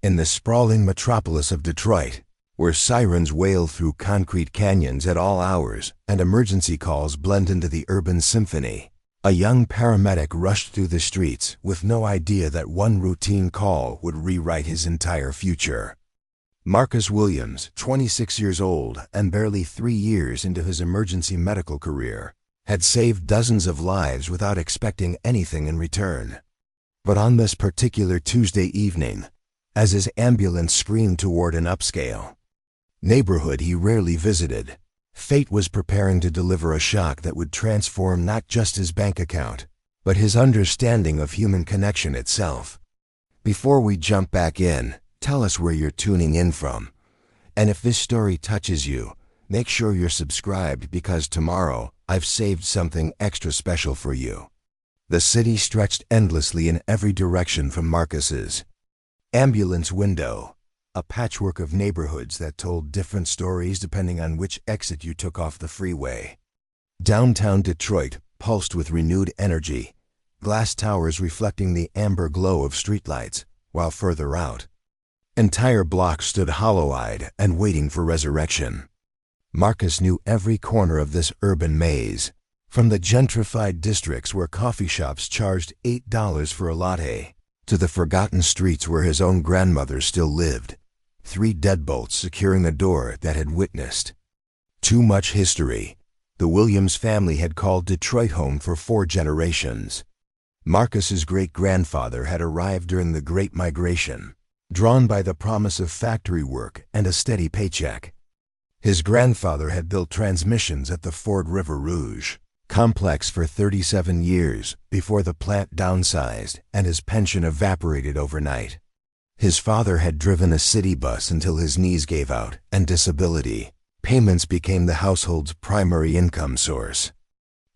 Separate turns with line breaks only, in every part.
In the sprawling metropolis of Detroit, where sirens wail through concrete canyons at all hours and emergency calls blend into the urban symphony, a young paramedic rushed through the streets with no idea that one routine call would rewrite his entire future. Marcus Williams, 26 years old and barely 3 years into his emergency medical career, had saved dozens of lives without expecting anything in return. But on this particular Tuesday evening, as his ambulance screamed toward an upscale neighborhood he rarely visited, fate was preparing to deliver a shock that would transform not just his bank account, but his understanding of human connection itself. Before we jump back in, tell us where you're tuning in from. And if this story touches you, make sure you're subscribed because tomorrow I've saved something extra special for you. The city stretched endlessly in every direction from Marcus's ambulance window, a patchwork of neighborhoods that told different stories depending on which exit you took off the freeway. Downtown Detroit pulsed with renewed energy, glass towers reflecting the amber glow of streetlights, while further out, entire blocks stood hollow-eyed and waiting for resurrection. Marcus knew every corner of this urban maze, from the gentrified districts where coffee shops charged $8 for a latte, to the forgotten streets where his own grandmother still lived, 3 deadbolts securing a door that had witnessed too much history. The Williams family had called Detroit home for 4 generations. Marcus's great-grandfather had arrived during the Great Migration, drawn by the promise of factory work and a steady paycheck. His grandfather had built transmissions at the Ford River Rouge complex for 37 years before the plant downsized and his pension evaporated overnight. His father had driven a city bus until his knees gave out and disability payments became the household's primary income source.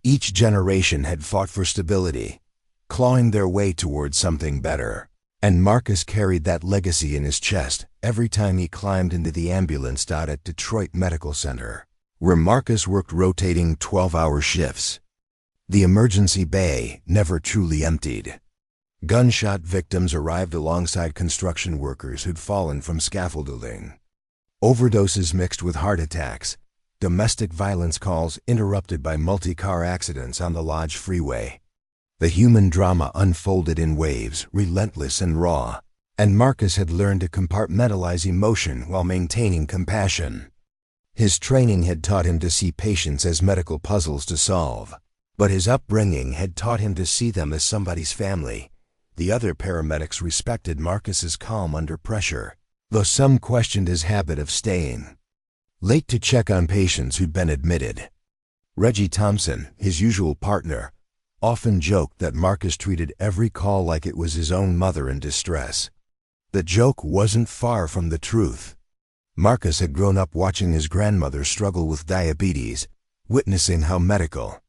Each generation had fought for stability, clawing their way towards something better, and Marcus carried that legacy in his chest every time he climbed into the ambulance at Detroit Medical Center, where Marcus worked rotating 12-hour shifts. The emergency bay never truly emptied. Gunshot victims arrived alongside construction workers who'd fallen from scaffolding. Overdoses mixed with heart attacks, domestic violence calls interrupted by multi-car accidents on the Lodge Freeway. The human drama unfolded in waves, relentless and raw, and Marcus had learned to compartmentalize emotion while maintaining compassion. His training had taught him to see patients as medical puzzles to solve, but his upbringing had taught him to see them as somebody's family. The other paramedics respected Marcus's calm under pressure, though some questioned his habit of staying late to check on patients who'd been admitted. Reggie Thompson, his usual partner, often joked that Marcus treated every call like it was his own mother in distress. The joke wasn't far from the truth. Marcus had grown up watching his grandmother struggle with diabetes, witnessing how medical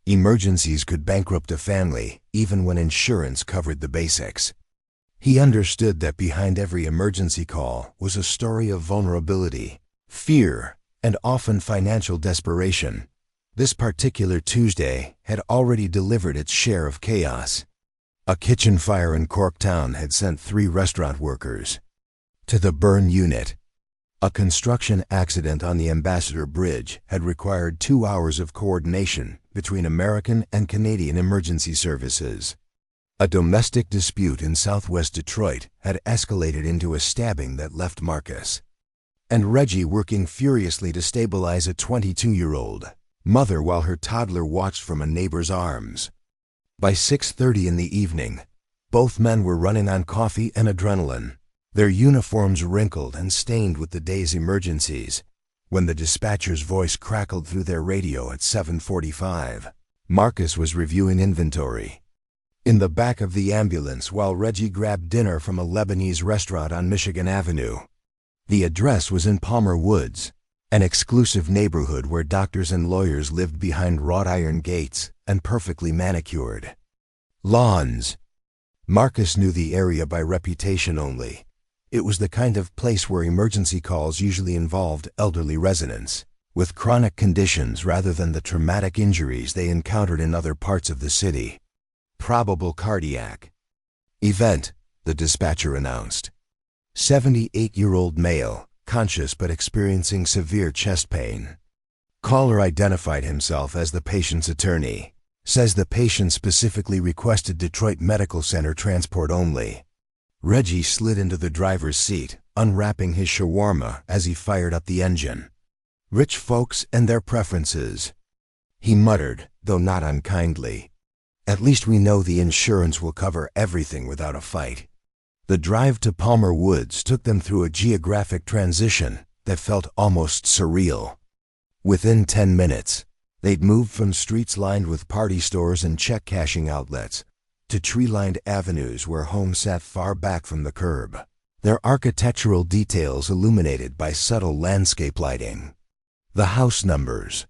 emergencies could bankrupt a family even when insurance covered the basics. He understood that behind every emergency call was a story of vulnerability, fear, and often financial desperation. This particular Tuesday had already delivered its share of chaos. A kitchen fire in Corktown had sent 3 restaurant workers to the burn unit. A construction accident on the Ambassador Bridge had required 2 hours of coordination between American and Canadian emergency services. A domestic dispute in southwest Detroit had escalated into a stabbing that left Marcus and Reggie working furiously to stabilize a 22-year-old mother while her toddler watched from a neighbor's arms. By 6:30 in the evening, both men were running on coffee and adrenaline, their uniforms wrinkled and stained with the day's emergencies. When the dispatcher's voice crackled through their radio at 7:45, Marcus was reviewing inventory in the back of the ambulance while Reggie grabbed dinner from a Lebanese restaurant on Michigan Avenue. The address was in Palmer Woods, an exclusive neighborhood where doctors and lawyers lived behind wrought iron gates and perfectly manicured lawns. Marcus knew the area by reputation only. It was the kind of place where emergency calls usually involved elderly residents with chronic conditions rather than the traumatic injuries they encountered in other parts of the city. Probable cardiac event, the dispatcher announced. 78-year-old male, conscious but experiencing severe chest pain. Caller identified himself as the patient's attorney. Says the patient specifically requested Detroit Medical Center transport only. Reggie slid into the driver's seat, unwrapping his shawarma as he fired up the engine. Rich folks and their preferences. He muttered, though not unkindly. At least we know the insurance will cover everything without a fight. The drive to Palmer Woods took them through a geographic transition that felt almost surreal. Within 10 minutes, they'd moved from streets lined with party stores and check-cashing outlets to tree-lined avenues where homes sat far back from the curb, their architectural details illuminated by subtle landscape lighting. The house numbers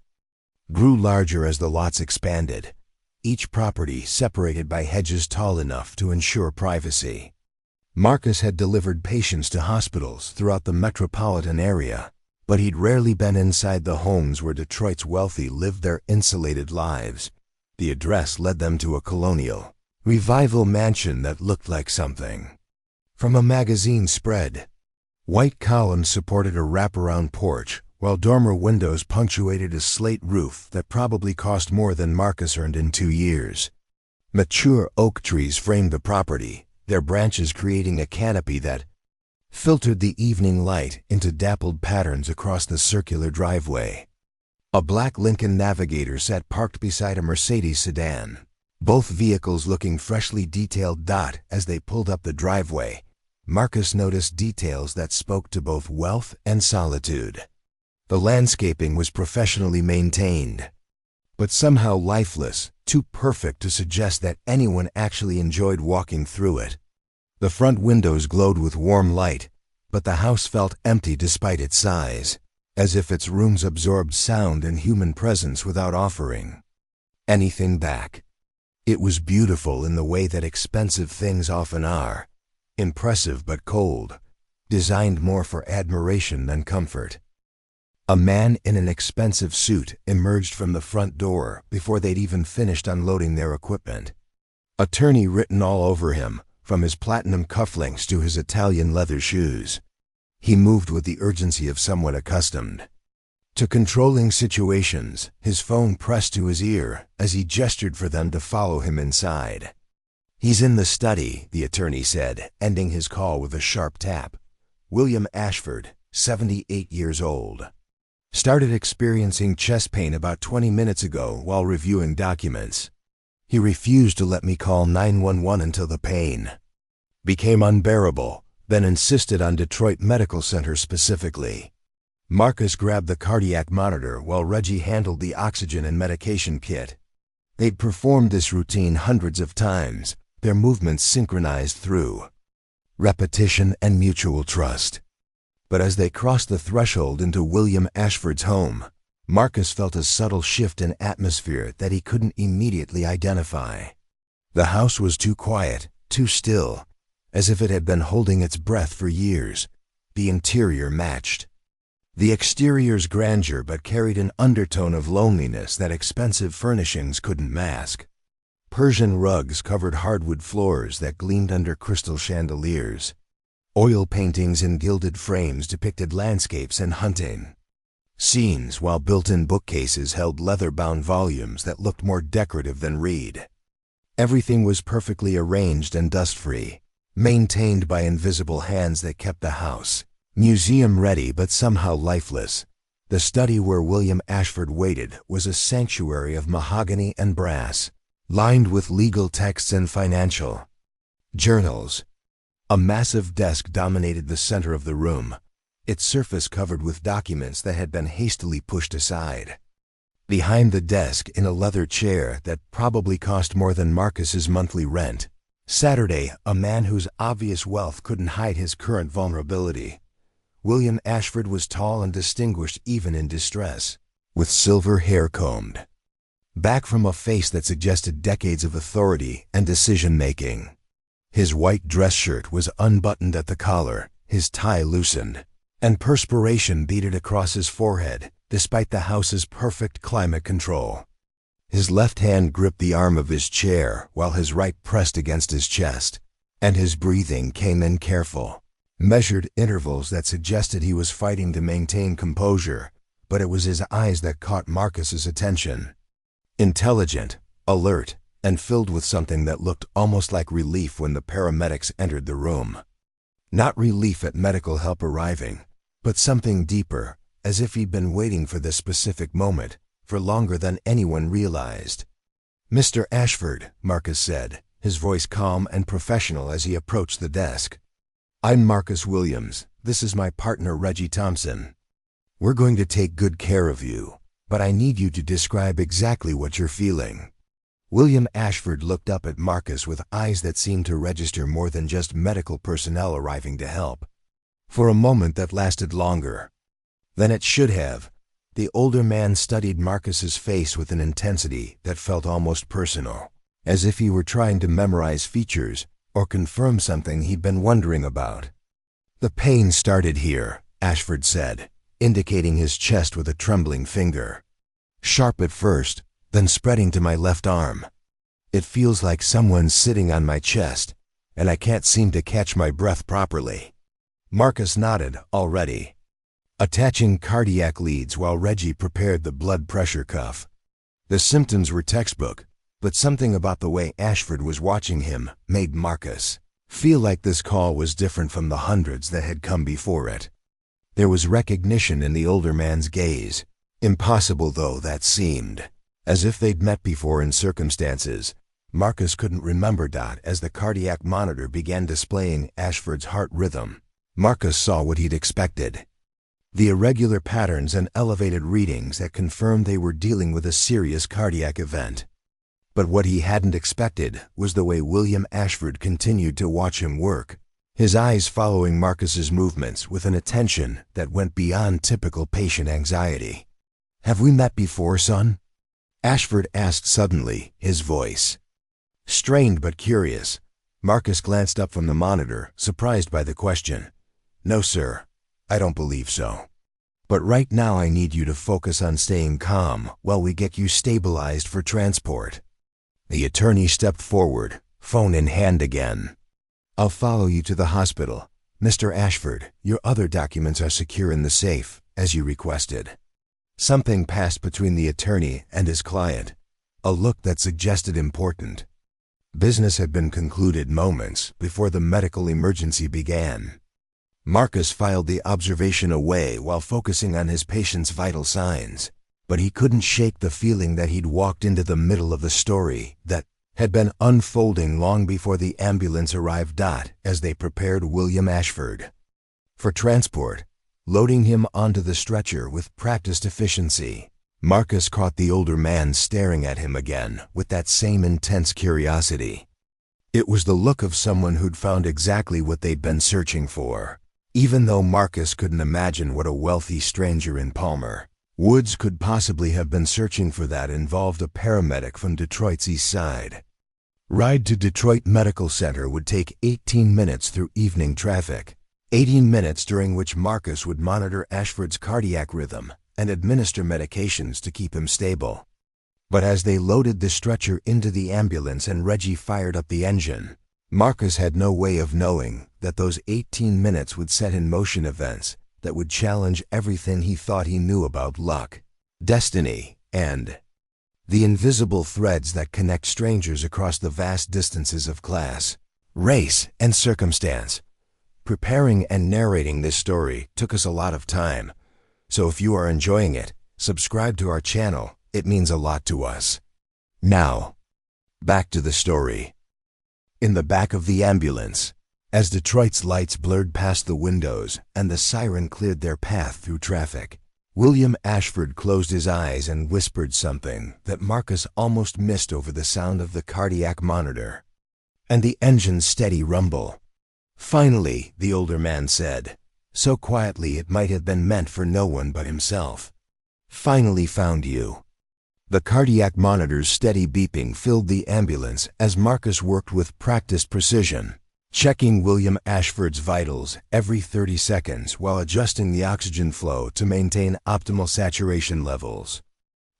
grew larger as the lots expanded, each property separated by hedges tall enough to ensure privacy. Marcus had delivered patients to hospitals throughout the metropolitan area, but he'd rarely been inside the homes where Detroit's wealthy lived their insulated lives. The address led them to a colonial, revival mansion that looked like something from a magazine spread. White columns supported a wraparound porch, while dormer windows punctuated a slate roof that probably cost more than Marcus earned in 2 years. Mature oak trees framed the property, their branches creating a canopy that filtered the evening light into dappled patterns across the circular driveway. A black Lincoln Navigator sat parked beside a Mercedes sedan, both vehicles looking freshly detailed. As they pulled up the driveway, Marcus noticed details that spoke to both wealth and solitude. The landscaping was professionally maintained, but somehow lifeless, too perfect to suggest that anyone actually enjoyed walking through it. The front windows glowed with warm light, but the house felt empty despite its size, as if its rooms absorbed sound and human presence without offering anything back. It was beautiful in the way that expensive things often are, impressive but cold, designed more for admiration than comfort. A man in an expensive suit emerged from the front door before they'd even finished unloading their equipment. Attorney written all over him, from his platinum cufflinks to his Italian leather shoes. He moved with the urgency of someone accustomed to controlling situations, his phone pressed to his ear as he gestured for them to follow him inside. "He's in the study," the attorney said, ending his call with a sharp tap. William Ashford, 78 years old. Started experiencing chest pain about 20 minutes ago while reviewing documents. He refused to let me call 911 until the pain became unbearable, then insisted on Detroit Medical Center specifically. Marcus grabbed the cardiac monitor while Reggie handled the oxygen and medication kit. They'd performed this routine hundreds of times, their movements synchronized through repetition and mutual trust. But as they crossed the threshold into William Ashford's home, Marcus felt a subtle shift in atmosphere that he couldn't immediately identify. The house was too quiet, too still, as if it had been holding its breath for years. The interior matched the exterior's grandeur but carried an undertone of loneliness that expensive furnishings couldn't mask. Persian rugs covered hardwood floors that gleamed under crystal chandeliers. Oil paintings in gilded frames depicted landscapes and hunting scenes, while built-in bookcases held leather-bound volumes that looked more decorative than read. Everything was perfectly arranged and dust-free, maintained by invisible hands that kept the house museum-ready but somehow lifeless. The study where William Ashford waited was a sanctuary of mahogany and brass, lined with legal texts and financial journals. A massive desk dominated the center of the room, its surface covered with documents that had been hastily pushed aside. Behind the desk, in a leather chair that probably cost more than Marcus's monthly rent, Saturday, a man whose obvious wealth couldn't hide his current vulnerability. William Ashford was tall and distinguished even in distress, with silver hair combed back from a face that suggested decades of authority and decision-making. His white dress shirt was unbuttoned at the collar, his tie loosened, and perspiration beaded across his forehead, despite the house's perfect climate control. His left hand gripped the arm of his chair while his right pressed against his chest, and his breathing came in careful, measured intervals that suggested he was fighting to maintain composure, but it was his eyes that caught Marcus's attention. Intelligent, alert, and filled with something that looked almost like relief when the paramedics entered the room. Not relief at medical help arriving, but something deeper, as if he'd been waiting for this specific moment for longer than anyone realized. "Mr. Ashford," Marcus said, his voice calm and professional as he approached the desk. "I'm Marcus Williams. This is my partner Reggie Thompson. We're going to take good care of you, but I need you to describe exactly what you're feeling." William Ashford looked up at Marcus with eyes that seemed to register more than just medical personnel arriving to help. For a moment that lasted longer than it should have, the older man studied Marcus's face with an intensity that felt almost personal, as if he were trying to memorize features or confirm something he'd been wondering about. "The pain started here," Ashford said, indicating his chest with a trembling finger. "Sharp at first, then spreading to my left arm. It feels like someone's sitting on my chest, and I can't seem to catch my breath properly." Marcus nodded, already attaching cardiac leads while Reggie prepared the blood pressure cuff. The symptoms were textbook, but something about the way Ashford was watching him made Marcus feel like this call was different from the hundreds that had come before it. There was recognition in the older man's gaze, impossible though that seemed, as if they'd met before in circumstances Marcus couldn't remember. As the cardiac monitor began displaying Ashford's heart rhythm, Marcus saw what he'd expected. The irregular patterns and elevated readings that confirmed they were dealing with a serious cardiac event. But what he hadn't expected was the way William Ashford continued to watch him work, his eyes following Marcus's movements with an attention that went beyond typical patient anxiety. "Have we met before, son?" Ashford asked suddenly, his voice strained but curious. Marcus glanced up from the monitor, surprised by the question. "No, sir. I don't believe so. But right now I need you to focus on staying calm while we get you stabilized for transport." The attorney stepped forward, phone in hand again. "I'll follow you to the hospital. Mr. Ashford, your other documents are secure in the safe, as you requested." Something passed between the attorney and his client, a look that suggested important business had been concluded moments before the medical emergency began. Marcus filed the observation away while focusing on his patient's vital signs, but he couldn't shake the feeling that he'd walked into the middle of the story that had been unfolding long before the ambulance arrived. As they prepared William Ashford for transport, loading him onto the stretcher with practiced efficiency, Marcus caught the older man staring at him again with that same intense curiosity. It was the look of someone who'd found exactly what they'd been searching for. Even though Marcus couldn't imagine what a wealthy stranger in Palmer Woods could possibly have been searching for, that involved a paramedic from Detroit's east side. Ride to Detroit Medical Center would take 18 minutes through evening traffic, 18 minutes during which Marcus would monitor Ashford's cardiac rhythm and administer medications to keep him stable. But as they loaded the stretcher into the ambulance and Reggie fired up the engine, Marcus had no way of knowing that those 18 minutes would set in motion events that would challenge everything he thought he knew about luck, destiny, and the invisible threads that connect strangers across the vast distances of class, race, and circumstance. Preparing and narrating this story took us a lot of time, so if you are enjoying it, subscribe to our channel. It means a lot to us. Now, back to the story. In the back of the ambulance, as Detroit's lights blurred past the windows and the siren cleared their path through traffic, William Ashford closed his eyes and whispered something that Marcus almost missed over the sound of the cardiac monitor and the engine's steady rumble. "Finally," the older man said, so quietly it might have been meant for no one but himself. "Finally found you." The cardiac monitor's steady beeping filled the ambulance as Marcus worked with practiced precision, checking William Ashford's vitals every 30 seconds while adjusting the oxygen flow to maintain optimal saturation levels.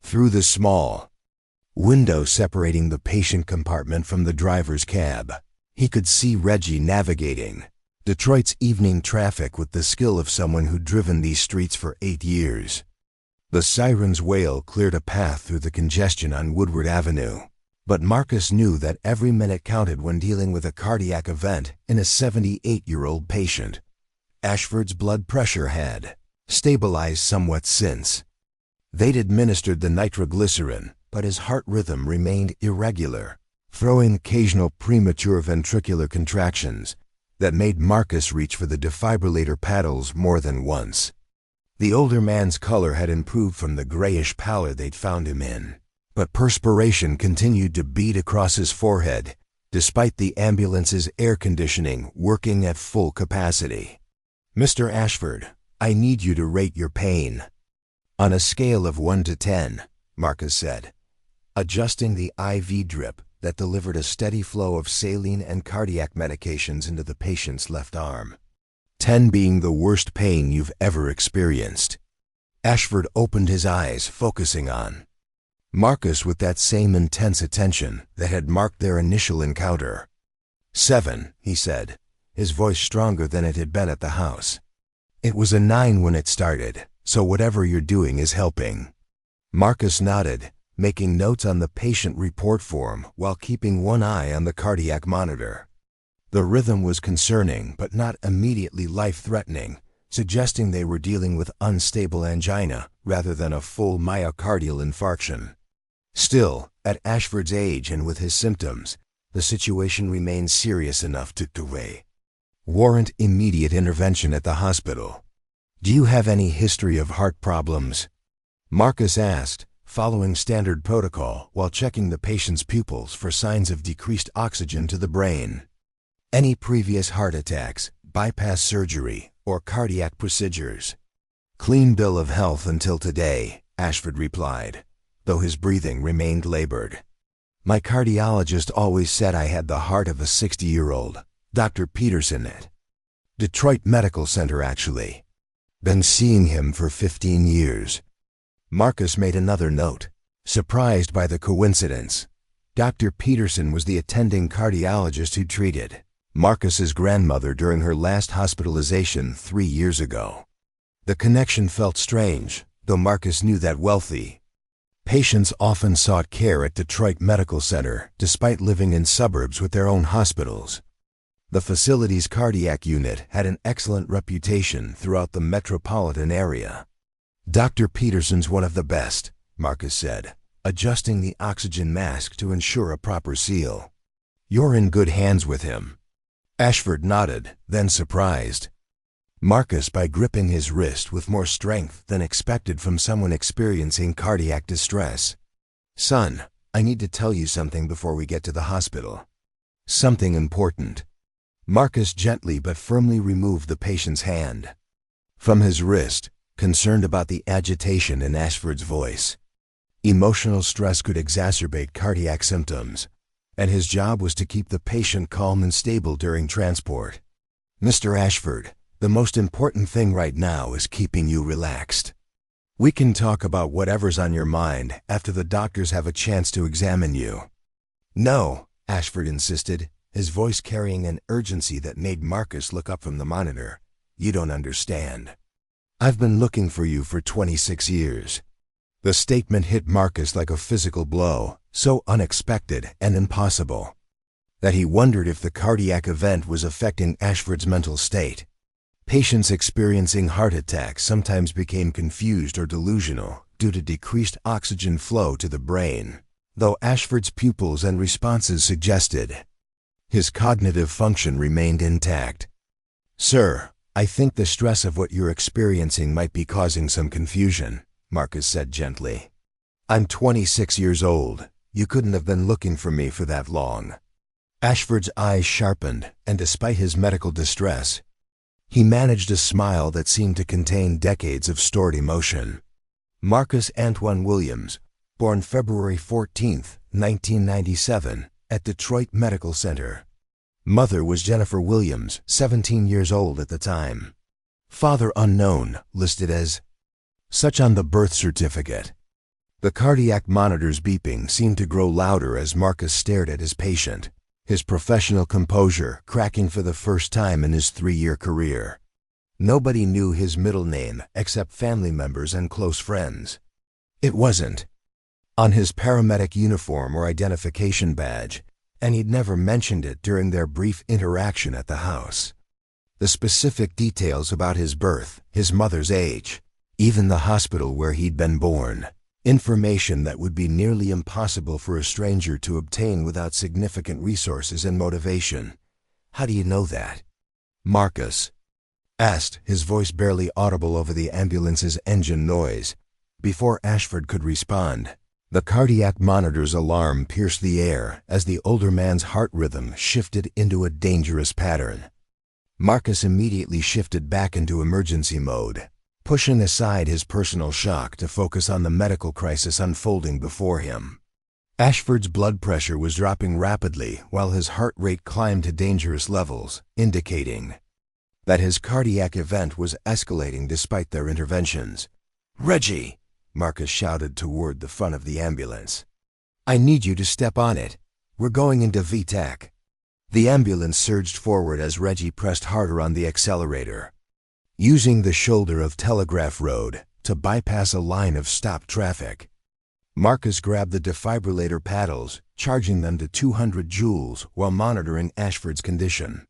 Through the small window separating the patient compartment from the driver's cab, he could see Reggie navigating Detroit's evening traffic with the skill of someone who'd driven these streets for 8 years. The siren's wail cleared a path through the congestion on Woodward Avenue. But Marcus knew that every minute counted when dealing with a cardiac event in a 78-year-old patient. Ashford's blood pressure had stabilized somewhat since. They'd administered the nitroglycerin, but his heart rhythm remained irregular, throwing occasional premature ventricular contractions that made Marcus reach for the defibrillator paddles more than once. The older man's color had improved from the grayish pallor they'd found him in, but perspiration continued to bead across his forehead, despite the ambulance's air conditioning working at full capacity. "Mr. Ashford, I need you to rate your pain." "On a scale of 1 to 10, Marcus said, adjusting the IV drip that delivered a steady flow of saline and cardiac medications into the patient's left arm. 10 being the worst pain you've ever experienced. Ashford opened his eyes, focusing on Marcus with that same intense attention that had marked their initial encounter. 7, he said, his voice stronger than it had been at the house. "It was a 9 when it started, so whatever you're doing is helping." Marcus nodded, making notes on the patient report form while keeping one eye on the cardiac monitor. The rhythm was concerning but not immediately life-threatening, suggesting they were dealing with unstable angina rather than a full myocardial infarction. Still, at Ashford's age and with his symptoms, the situation remained serious enough to warrant immediate intervention at the hospital. "Do you have any history of heart problems?" Marcus asked, following standard protocol while checking the patient's pupils for signs of decreased oxygen to the brain. "Any previous heart attacks, bypass surgery, or cardiac procedures?" "Clean bill of health until today," Ashford replied, though his breathing remained labored. "My cardiologist always said I had the heart of a 60-year-old, Dr. Peterson at Detroit Medical Center actually. Been seeing him for 15 years. Marcus made another note, surprised by the coincidence. Dr. Peterson was the attending cardiologist who treated Marcus's grandmother during her last hospitalization 3 years ago. The connection felt strange, though Marcus knew that wealthy patients often sought care at Detroit Medical Center despite living in suburbs with their own hospitals. The facility's cardiac unit had an excellent reputation throughout the metropolitan area. "Dr. Peterson's one of the best," Marcus said, adjusting the oxygen mask to ensure a proper seal. "You're in good hands with him." Ashford nodded, then surprised Marcus by gripping his wrist with more strength than expected from someone experiencing cardiac distress. "Son, I need to tell you something before we get to the hospital. Something important." Marcus gently but firmly removed the patient's hand from his wrist, concerned about the agitation in Ashford's voice. Emotional stress could exacerbate cardiac symptoms, and his job was to keep the patient calm and stable during transport. "Mr. Ashford, the most important thing right now is keeping you relaxed. We can talk about whatever's on your mind after the doctors have a chance to examine you." "No," Ashford insisted, his voice carrying an urgency that made Marcus look up from the monitor. "You don't understand. I've been looking for you for 26 years. The statement hit Marcus like a physical blow, so unexpected and impossible that he wondered if the cardiac event was affecting Ashford's mental state. Patients experiencing heart attacks sometimes became confused or delusional due to decreased oxygen flow to the brain, though Ashford's pupils and responses suggested his cognitive function remained intact. "Sir, I think the stress of what you're experiencing might be causing some confusion," Marcus said gently. "I'm 26 years old. You couldn't have been looking for me for that long." Ashford's eyes sharpened, and despite his medical distress, he managed a smile that seemed to contain decades of stored emotion. Marcus Antoine Williams, born February 14, 1997, at Detroit Medical Center. Mother was Jennifer Williams, 17 years old at the time. Father unknown, listed as such on the birth certificate. The cardiac monitor's beeping seemed to grow louder as Marcus stared at his patient, his professional composure cracking for the first time in his 3-year career. Nobody knew his middle name except family members and close friends. It wasn't on his paramedic uniform or identification badge, and he'd never mentioned it during their brief interaction at the house. The specific details about his birth, his mother's age, even the hospital where he'd been born, information that would be nearly impossible for a stranger to obtain without significant resources and motivation. How do you know that? Marcus asked, his voice barely audible over the ambulance's engine noise. Before Ashford could respond, the cardiac monitor's alarm pierced the air as the older man's heart rhythm shifted into a dangerous pattern. Marcus immediately shifted back into emergency mode, pushing aside his personal shock to focus on the medical crisis unfolding before him. Ashford's blood pressure was dropping rapidly while his heart rate climbed to dangerous levels, indicating that his cardiac event was escalating despite their interventions. "Reggie!" Marcus shouted toward the front of the ambulance. "I need you to step on it. We're going into VTAC." The ambulance surged forward as Reggie pressed harder on the accelerator, using the shoulder of Telegraph Road to bypass a line of stopped traffic. Marcus grabbed the defibrillator paddles, charging them to 200 joules while monitoring Ashford's condition.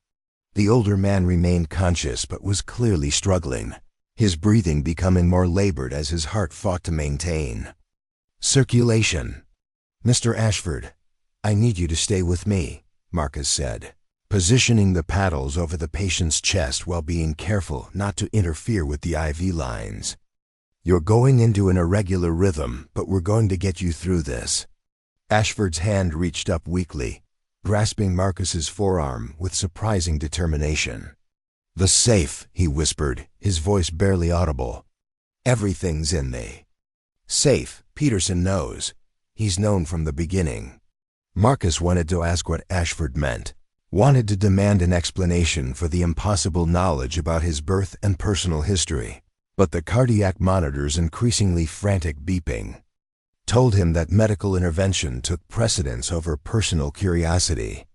The older man remained conscious but was clearly struggling, his breathing becoming more labored as his heart fought to maintain circulation. "Mr. Ashford, I need you to stay with me," Marcus said, positioning the paddles over the patient's chest while being careful not to interfere with the IV lines. "You're going into an irregular rhythm, but we're going to get you through this." Ashford's hand reached up weakly, grasping Marcus's forearm with surprising determination. "The safe," he whispered, his voice barely audible. "Everything's in the safe. Peterson knows. He's known from the beginning." Marcus wanted to ask what Ashford meant, wanted to demand an explanation for the impossible knowledge about his birth and personal history, but the cardiac monitor's increasingly frantic beeping told him that medical intervention took precedence over personal curiosity.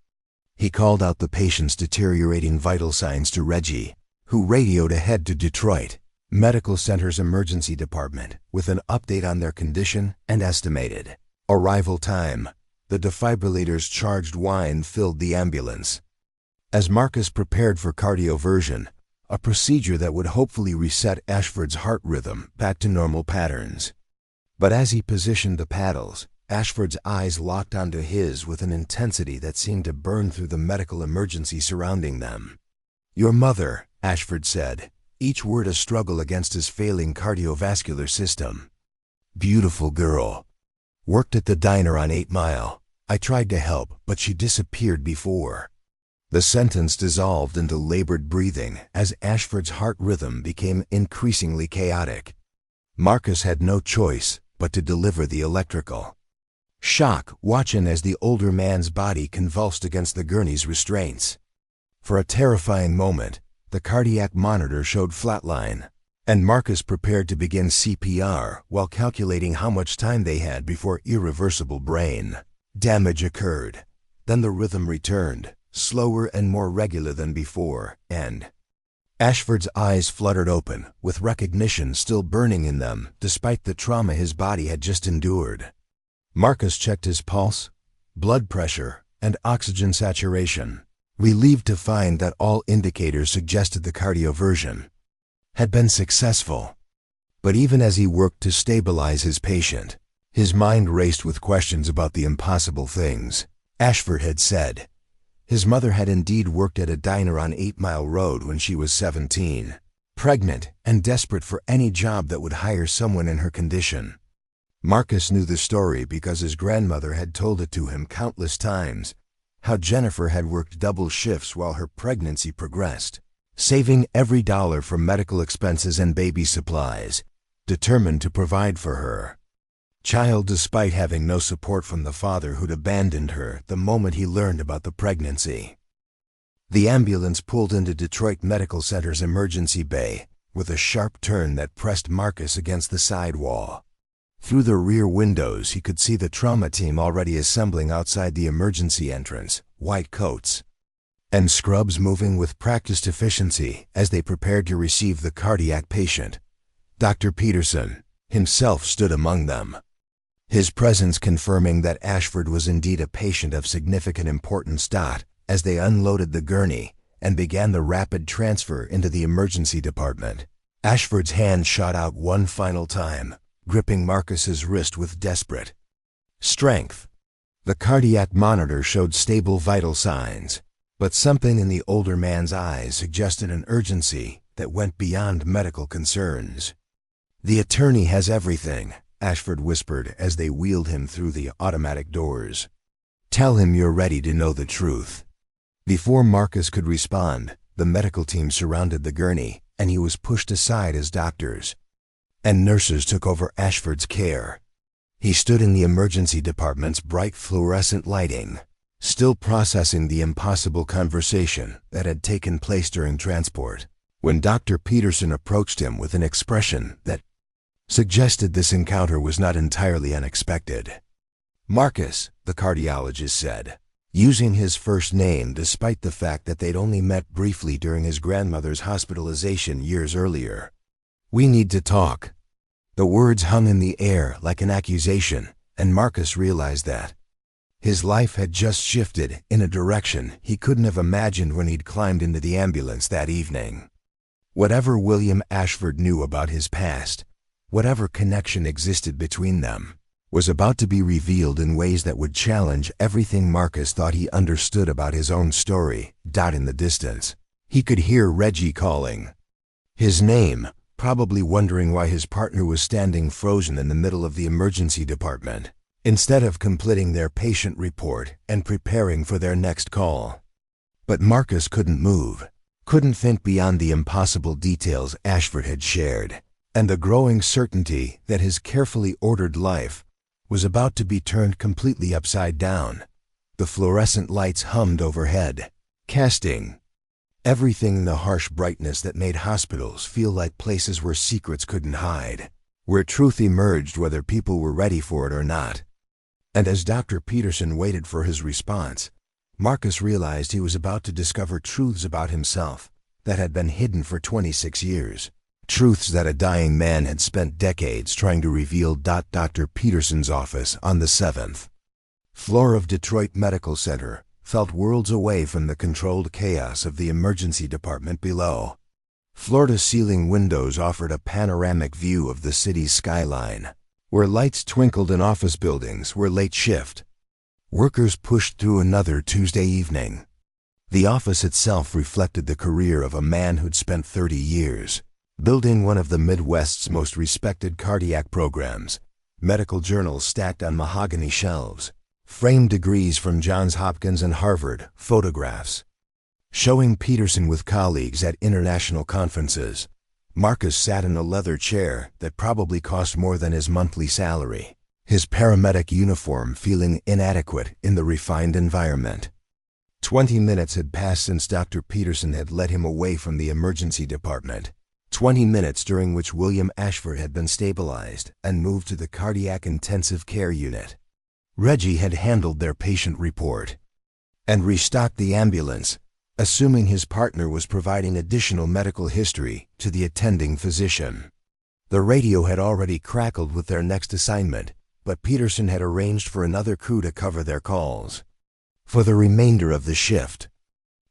He called out the patient's deteriorating vital signs to Reggie, who radioed ahead to Detroit Medical Center's emergency department with an update on their condition and estimated arrival time. The defibrillator's charged whine filled the ambulance. As Marcus prepared for cardioversion, a procedure that would hopefully reset Ashford's heart rhythm back to normal patterns. But as he positioned the paddles, Ashford's eyes locked onto his with an intensity that seemed to burn through the medical emergency surrounding them. "Your mother," Ashford said, each word a struggle against his failing cardiovascular system. "Beautiful girl. Worked at the diner on 8 Mile. I tried to help, but she disappeared before." The sentence dissolved into labored breathing as Ashford's heart rhythm became increasingly chaotic. Marcus had no choice but to deliver the electrical shock, watching as the older man's body convulsed against the gurney's restraints. For a terrifying moment, the cardiac monitor showed flatline, and Marcus prepared to begin CPR while calculating how much time they had before irreversible brain damage occurred. Then the rhythm returned, slower and more regular than before, and Ashford's eyes fluttered open, with recognition still burning in them despite the trauma his body had just endured. Marcus checked his pulse, blood pressure, and oxygen saturation, relieved to find that all indicators suggested the cardioversion had been successful. But even as he worked to stabilize his patient, his mind raced with questions about the impossible things Ashford had said. His mother had indeed worked at a diner on 8 Mile Road when she was 17, pregnant and desperate for any job that would hire someone in her condition. Marcus knew the story because his grandmother had told it to him countless times, how Jennifer had worked double shifts while her pregnancy progressed, saving every dollar from medical expenses and baby supplies, determined to provide for her child despite having no support from the father who'd abandoned her the moment he learned about the pregnancy. The ambulance pulled into Detroit Medical Center's emergency bay with a sharp turn that pressed Marcus against the side wall. Through the rear windows he could see the trauma team already assembling outside the emergency entrance, white coats, and scrubs moving with practiced efficiency as they prepared to receive the cardiac patient. Dr. Peterson himself stood among them, his presence confirming that Ashford was indeed a patient of significant importance. As they unloaded the gurney and began the rapid transfer into the emergency department, Ashford's hand shot out one final time, gripping Marcus's wrist with desperate strength. The cardiac monitor showed stable vital signs, but something in the older man's eyes suggested an urgency that went beyond medical concerns. "The attorney has everything," Ashford whispered as they wheeled him through the automatic doors. "Tell him you're ready to know the truth." Before Marcus could respond, the medical team surrounded the gurney, and he was pushed aside as doctors and nurses took over Ashford's care. He stood in the emergency department's bright fluorescent lighting, still processing the impossible conversation that had taken place during transport, when Dr. Peterson approached him with an expression that suggested this encounter was not entirely unexpected. "Marcus," the cardiologist said, using his first name despite the fact that they'd only met briefly during his grandmother's hospitalization years earlier. "We need to talk." The words hung in the air like an accusation, and Marcus realized that his life had just shifted in a direction he couldn't have imagined when he'd climbed into the ambulance that evening. Whatever William Ashford knew about his past, whatever connection existed between them, was about to be revealed in ways that would challenge everything Marcus thought he understood about his own story. In the distance, he could hear Reggie calling his name, probably wondering why his partner was standing frozen in the middle of the emergency department, instead of completing their patient report and preparing for their next call. But Marcus couldn't move, couldn't think beyond the impossible details Ashford had shared, and the growing certainty that his carefully ordered life was about to be turned completely upside down. The fluorescent lights hummed overhead, casting everything in the harsh brightness that made hospitals feel like places where secrets couldn't hide, where truth emerged whether people were ready for it or not. And as Dr. Peterson waited for his response, Marcus realized he was about to discover truths about himself that had been hidden for 26 years. Truths that a dying man had spent decades trying to reveal. Dr. Peterson's office on the 7th floor of Detroit Medical Center felt worlds away from the controlled chaos of the emergency department below. Floor-to-ceiling windows offered a panoramic view of the city's skyline, where lights twinkled in office buildings where late shift workers pushed through another Tuesday evening. The office itself reflected the career of a man who'd spent 30 years building one of the Midwest's most respected cardiac programs, medical journals stacked on mahogany shelves, framed degrees from Johns Hopkins and Harvard, photographs showing Peterson with colleagues at international conferences. Marcus sat in a leather chair that probably cost more than his monthly salary, his paramedic uniform feeling inadequate in the refined environment. 20 minutes had passed since Dr. Peterson had led him away from the emergency department. 20 minutes during which William Ashford had been stabilized and moved to the cardiac intensive care unit. Reggie had handled their patient report and restocked the ambulance, assuming his partner was providing additional medical history to the attending physician. The radio had already crackled with their next assignment, but Peterson had arranged for another crew to cover their calls for the remainder of the shift.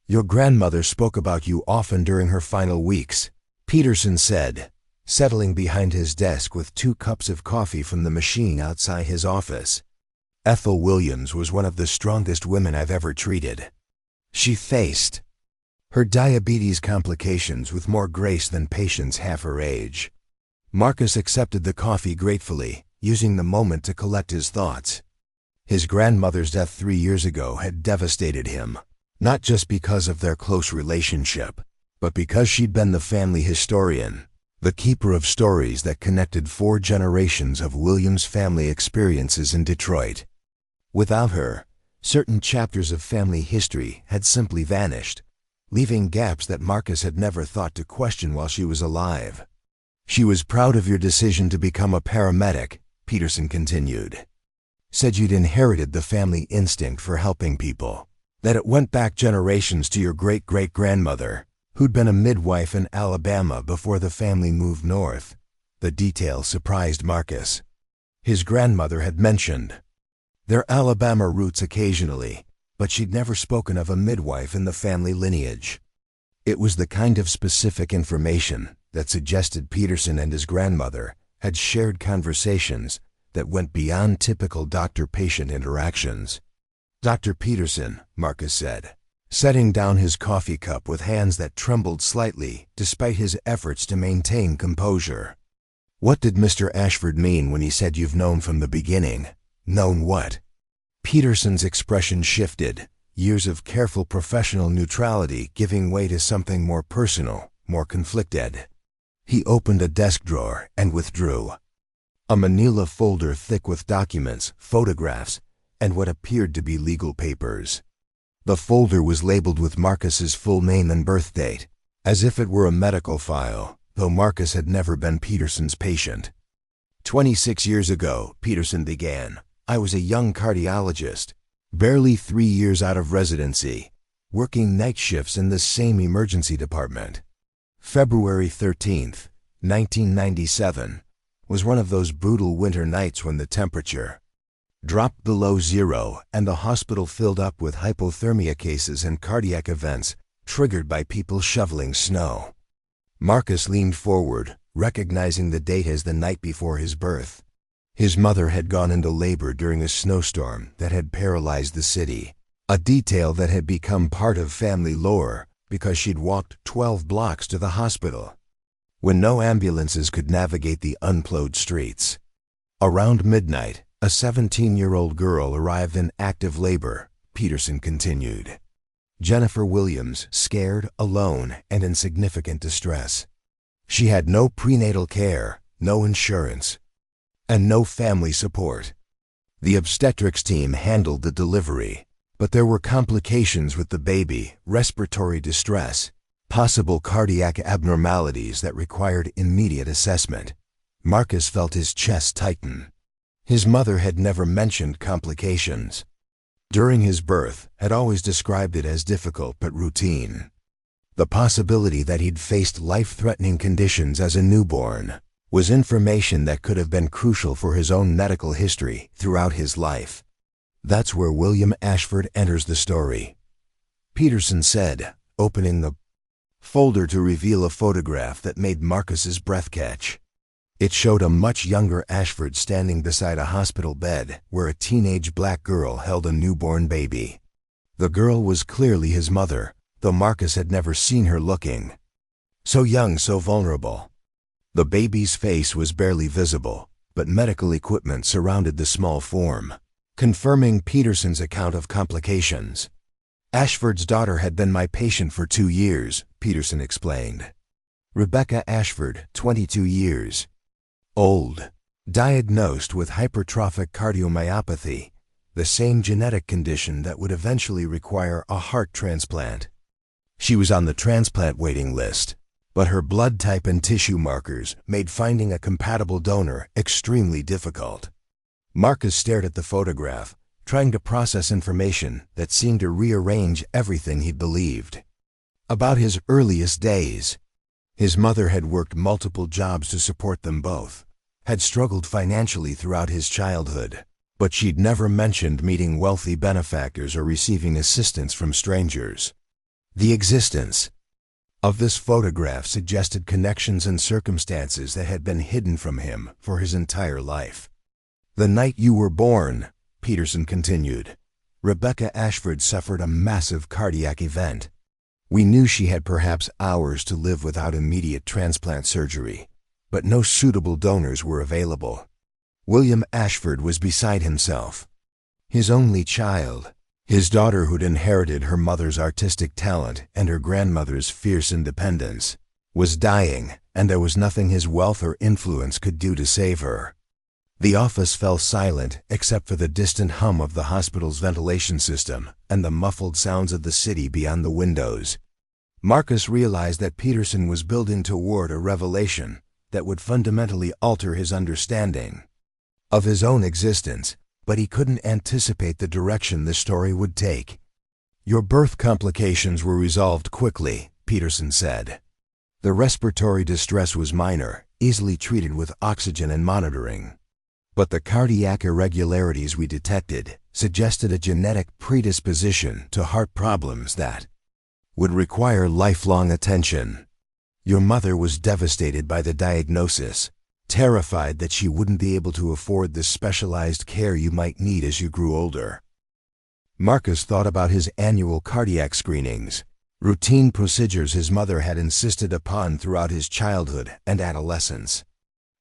"Your grandmother spoke about you often during her final weeks," Peterson said, settling behind his desk with 2 cups of coffee from the machine outside his office. "Ethel Williams was one of the strongest women I've ever treated. She faced her diabetes complications with more grace than patients half her age." Marcus accepted the coffee gratefully, using the moment to collect his thoughts. His grandmother's death 3 years ago had devastated him, not just because of their close relationship, but because she'd been the family historian, the keeper of stories that connected 4 generations of Williams' family experiences in Detroit. Without her, certain chapters of family history had simply vanished, leaving gaps that Marcus had never thought to question while she was alive. "She was proud of your decision to become a paramedic," Peterson continued. "Said you'd inherited the family instinct for helping people. That it went back generations to your great-great-grandmother, who'd been a midwife in Alabama before the family moved north. The detail surprised Marcus. His grandmother had mentioned their Alabama roots occasionally, but she'd never spoken of a midwife in the family lineage. It was the kind of specific information that suggested Peterson and his grandmother had shared conversations that went beyond typical doctor-patient interactions. "Dr. Peterson," Marcus said, setting down his coffee cup with hands that trembled slightly despite his efforts to maintain composure. "What did Mr. Ashford mean when he said you've known from the beginning?" "Known what?" Peterson's expression shifted, years of careful professional neutrality giving way to something more personal, more conflicted. He opened a desk drawer and withdrew. A manila folder thick with documents, photographs, and what appeared to be legal papers. The folder was labeled with Marcus's full name and birth date, as if it were a medical file, though Marcus had never been Peterson's patient. 26 years ago, Peterson began, I was a young cardiologist, barely 3 years out of residency, working night shifts in the same emergency department. February 13th, 1997, was one of those brutal winter nights when the temperature dropped below zero and the hospital filled up with hypothermia cases and cardiac events triggered by people shoveling snow. Marcus leaned forward, recognizing the date as the night before his birth. His mother had gone into labor during a snowstorm that had paralyzed the city, a detail that had become part of family lore because she'd walked 12 blocks to the hospital when no ambulances could navigate the unplowed streets. Around midnight, a 17-year-old girl arrived in active labor, Peterson continued. Jennifer Williams, scared, alone, and in significant distress. She had no prenatal care, no insurance, and no family support. The obstetrics team handled the delivery, but there were complications with the baby, respiratory distress, possible cardiac abnormalities that required immediate assessment. Marcus felt his chest tighten. His mother had never mentioned complications. During his birth, had always described it as difficult but routine. The possibility that he'd faced life-threatening conditions as a newborn was information that could have been crucial for his own medical history throughout his life. That's where William Ashford enters the story. Peterson said, opening the folder to reveal a photograph that made Marcus's breath catch. It showed a much younger Ashford standing beside a hospital bed where a teenage black girl held a newborn baby. The girl was clearly his mother, though Marcus had never seen her looking so young, so vulnerable. The baby's face was barely visible, but medical equipment surrounded the small form, confirming Peterson's account of complications. Ashford's daughter had been my patient for 2 years, Peterson explained. Rebecca Ashford, 22 years old, diagnosed with hypertrophic cardiomyopathy, the same genetic condition that would eventually require a heart transplant. She was on the transplant waiting list, but her blood type and tissue markers made finding a compatible donor extremely difficult. Marcus stared at the photograph, trying to process information that seemed to rearrange everything he'd believed. About his earliest days, his mother had worked multiple jobs to support them both, had struggled financially throughout his childhood, but she'd never mentioned meeting wealthy benefactors or receiving assistance from strangers. The existence of this photograph suggested connections and circumstances that had been hidden from him for his entire life. The night you were born, Peterson continued, Rebecca Ashford suffered a massive cardiac event. We knew she had perhaps hours to live without immediate transplant surgery, but no suitable donors were available. William Ashford was beside himself. His only child, his daughter who'd inherited her mother's artistic talent and her grandmother's fierce independence, was dying, and there was nothing his wealth or influence could do to save her. The office fell silent except for the distant hum of the hospital's ventilation system and the muffled sounds of the city beyond the windows. Marcus realized that Peterson was building toward a revelation that would fundamentally alter his understanding of his own existence, but he couldn't anticipate the direction the story would take. Your birth complications were resolved quickly, Peterson said. The respiratory distress was minor, easily treated with oxygen and monitoring. But the cardiac irregularities we detected suggested a genetic predisposition to heart problems that would require lifelong attention. Your mother was devastated by the diagnosis, terrified that she wouldn't be able to afford the specialized care you might need as you grew older. Marcus thought about his annual cardiac screenings, routine procedures his mother had insisted upon throughout his childhood and adolescence.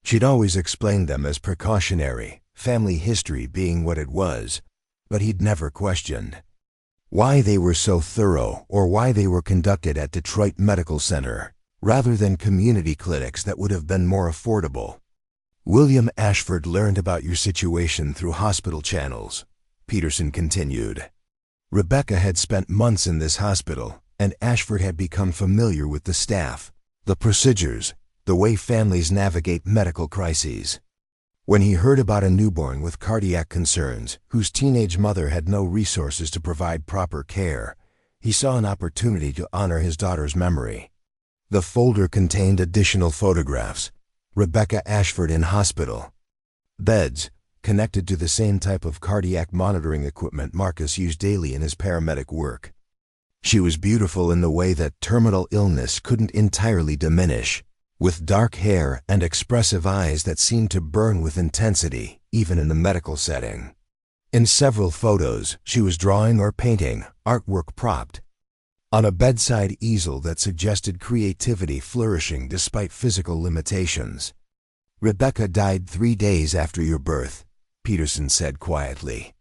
She'd always explained them as precautionary, family history being what it was, but he'd never questioned why they were so thorough or why they were conducted at Detroit Medical Center, rather than community clinics that would have been more affordable. William Ashford learned about your situation through hospital channels, Peterson continued. Rebecca had spent months in this hospital, and Ashford had become familiar with the staff, the procedures, the way families navigate medical crises. When he heard about a newborn with cardiac concerns, whose teenage mother had no resources to provide proper care, he saw an opportunity to honor his daughter's memory. The folder contained additional photographs. Rebecca Ashford in hospital. Beds, connected to the same type of cardiac monitoring equipment Marcus used daily in his paramedic work. She was beautiful in the way that terminal illness couldn't entirely diminish, with dark hair and expressive eyes that seemed to burn with intensity, even in the medical setting. In several photos, she was drawing or painting, artwork propped on a bedside easel that suggested creativity flourishing despite physical limitations. Rebecca died 3 days after your birth, Peterson said quietly.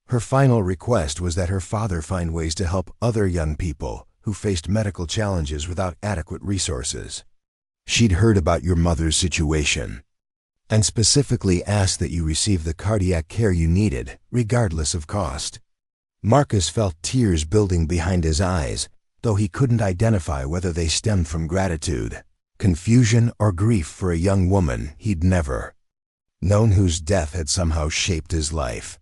Her final request was that her father find ways to help other young people who faced medical challenges without adequate resources. She'd heard about your mother's situation, and specifically asked that you receive the cardiac care you needed, regardless of cost. Marcus felt tears building behind his eyes, though he couldn't identify whether they stemmed from gratitude, confusion, or grief for a young woman he'd never known, whose death had somehow shaped his life.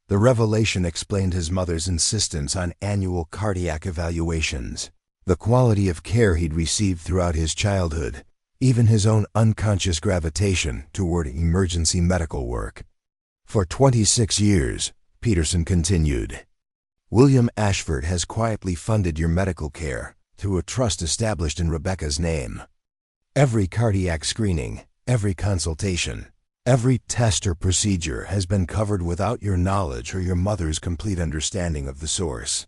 The revelation explained his mother's insistence on annual cardiac evaluations, the quality of care he'd received throughout his childhood, even his own unconscious gravitation toward emergency medical work. For 26 years, Peterson continued, William Ashford has quietly funded your medical care through a trust established in Rebecca's name. Every cardiac screening, every consultation, every test or procedure has been covered without your knowledge or your mother's complete understanding of the source.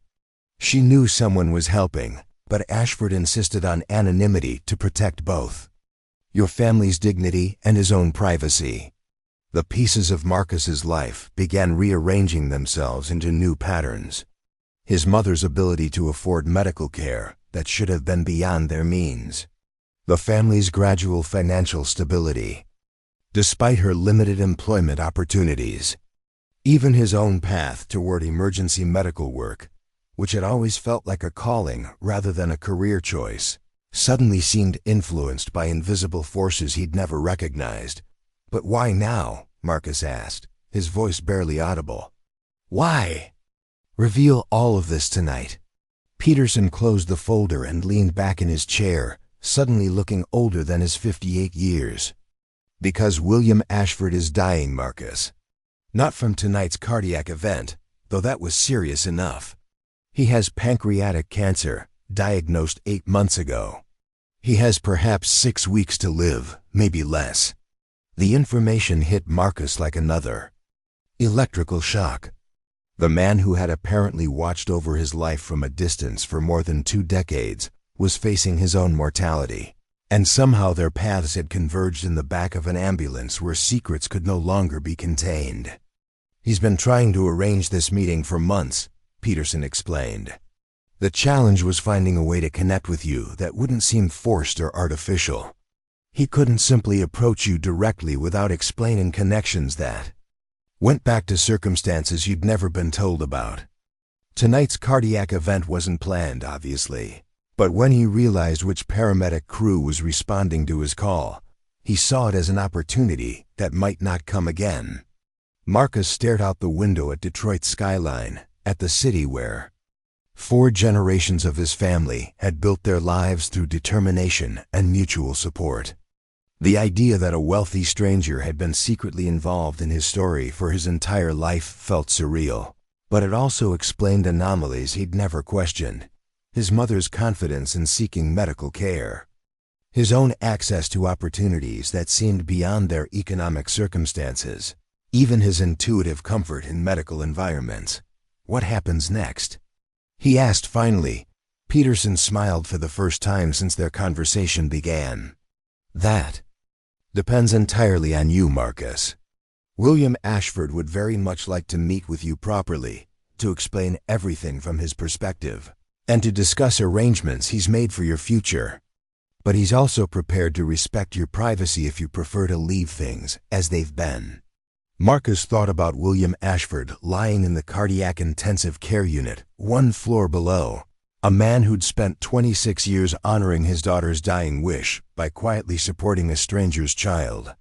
She knew someone was helping, but Ashford insisted on anonymity to protect both your family's dignity and his own privacy. The pieces of Marcus's life began rearranging themselves into new patterns. His mother's ability to afford medical care that should have been beyond their means. The family's gradual financial stability, despite her limited employment opportunities. Even his own path toward emergency medical work, which had always felt like a calling rather than a career choice, suddenly seemed influenced by invisible forces he'd never recognized. But why now? Marcus asked, his voice barely audible. Why? Reveal all of this tonight. Peterson closed the folder and leaned back in his chair, suddenly looking older than his 58 years. Because William Ashford is dying, Marcus. Not from tonight's cardiac event, though that was serious enough. He has pancreatic cancer, diagnosed 8 months ago. He has perhaps 6 weeks to live, maybe less. The information hit Marcus like another electrical shock. The man who had apparently watched over his life from a distance for more than 2 decades was facing his own mortality, and somehow their paths had converged in the back of an ambulance where secrets could no longer be contained. He's been trying to arrange this meeting for months, Peterson explained. The challenge was finding a way to connect with you that wouldn't seem forced or artificial. He couldn't simply approach you directly without explaining connections that went back to circumstances you'd never been told about. Tonight's cardiac event wasn't planned, obviously, but when he realized which paramedic crew was responding to his call, he saw it as an opportunity that might not come again. Marcus stared out the window at Detroit's skyline, at the city where 4 generations of his family had built their lives through determination and mutual support. The idea that a wealthy stranger had been secretly involved in his story for his entire life felt surreal, but it also explained anomalies he'd never questioned: his mother's confidence in seeking medical care, his own access to opportunities that seemed beyond their economic circumstances, even his intuitive comfort in medical environments. "What happens next?" he asked finally. Peterson smiled for the first time since their conversation began. "That depends entirely on you, Marcus. William Ashford would very much like to meet with you properly, to explain everything from his perspective, and to discuss arrangements he's made for your future. But he's also prepared to respect your privacy if you prefer to leave things as they've been." Marcus thought about William Ashford lying in the cardiac intensive care unit, 1 floor below, a man who'd spent 26 years honoring his daughter's dying wish by quietly supporting a stranger's child.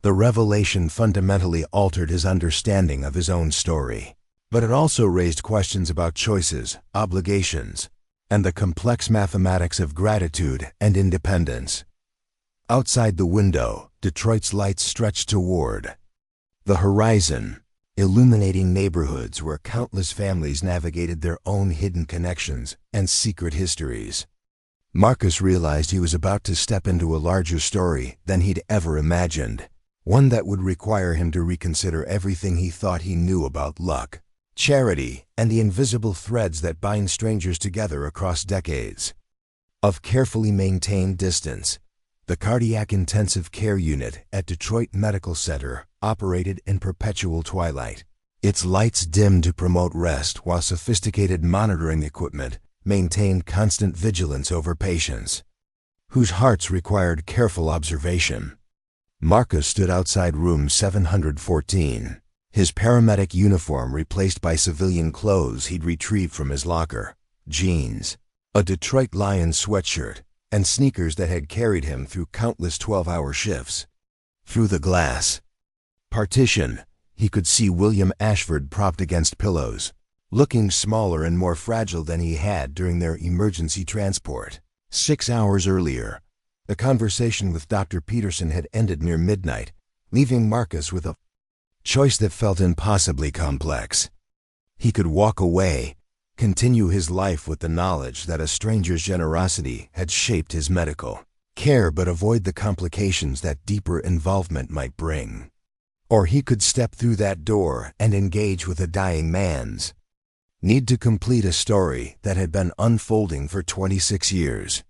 The revelation fundamentally altered his understanding of his own story, but it also raised questions about choices, obligations, and the complex mathematics of gratitude and independence. Outside the window, Detroit's lights stretched toward the horizon, illuminating neighborhoods where countless families navigated their own hidden connections and secret histories. Marcus realized he was about to step into a larger story than he'd ever imagined, one that would require him to reconsider everything he thought he knew about luck, charity, and the invisible threads that bind strangers together across decades of carefully maintained distance. The cardiac intensive care unit at Detroit Medical Center operated in perpetual twilight, its lights dimmed to promote rest while sophisticated monitoring equipment maintained constant vigilance over patients whose hearts required careful observation. Marcus stood outside room 714, his paramedic uniform replaced by civilian clothes he'd retrieved from his locker, jeans, a Detroit Lions sweatshirt, and sneakers that had carried him through countless 12-hour shifts. Through the glass partition, he could see William Ashford propped against pillows, looking smaller and more fragile than he had during their emergency transport. 6 hours earlier, the conversation with Dr. Peterson had ended near midnight, leaving Marcus with a choice that felt impossibly complex. He could walk away, continue his life with the knowledge that a stranger's generosity had shaped his medical care but avoid the complications that deeper involvement might bring. Or he could step through that door and engage with a dying man's need to complete a story that had been unfolding for 26 years.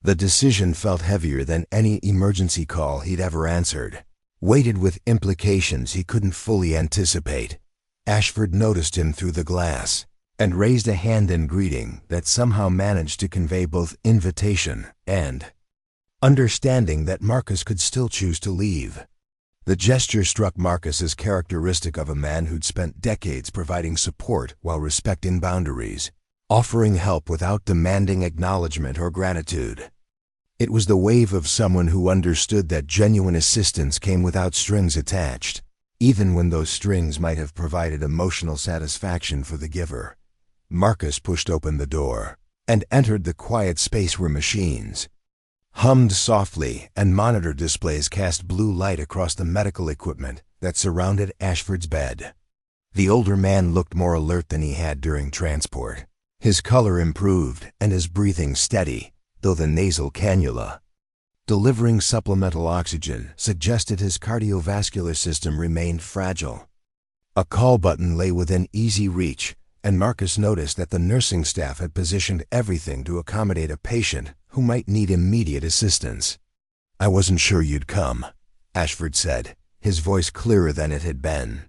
The decision felt heavier than any emergency call he'd ever answered, weighted with implications he couldn't fully anticipate. Ashford noticed him through the glass and raised a hand in greeting that somehow managed to convey both invitation and understanding that Marcus could still choose to leave. The gesture struck Marcus as characteristic of a man who'd spent decades providing support while respecting boundaries, offering help without demanding acknowledgement or gratitude. It was the wave of someone who understood that genuine assistance came without strings attached, even when those strings might have provided emotional satisfaction for the giver. Marcus pushed open the door and entered the quiet space where machines hummed softly and monitor displays cast blue light across the medical equipment that surrounded Ashford's bed. The older man looked more alert than he had during transport. His color improved and his breathing steady, though the nasal cannula delivering supplemental oxygen suggested his cardiovascular system remained fragile. A call button lay within easy reach, and Marcus noticed that the nursing staff had positioned everything to accommodate a patient who might need immediate assistance. "I wasn't sure you'd come," Ashford said, his voice clearer than it had been.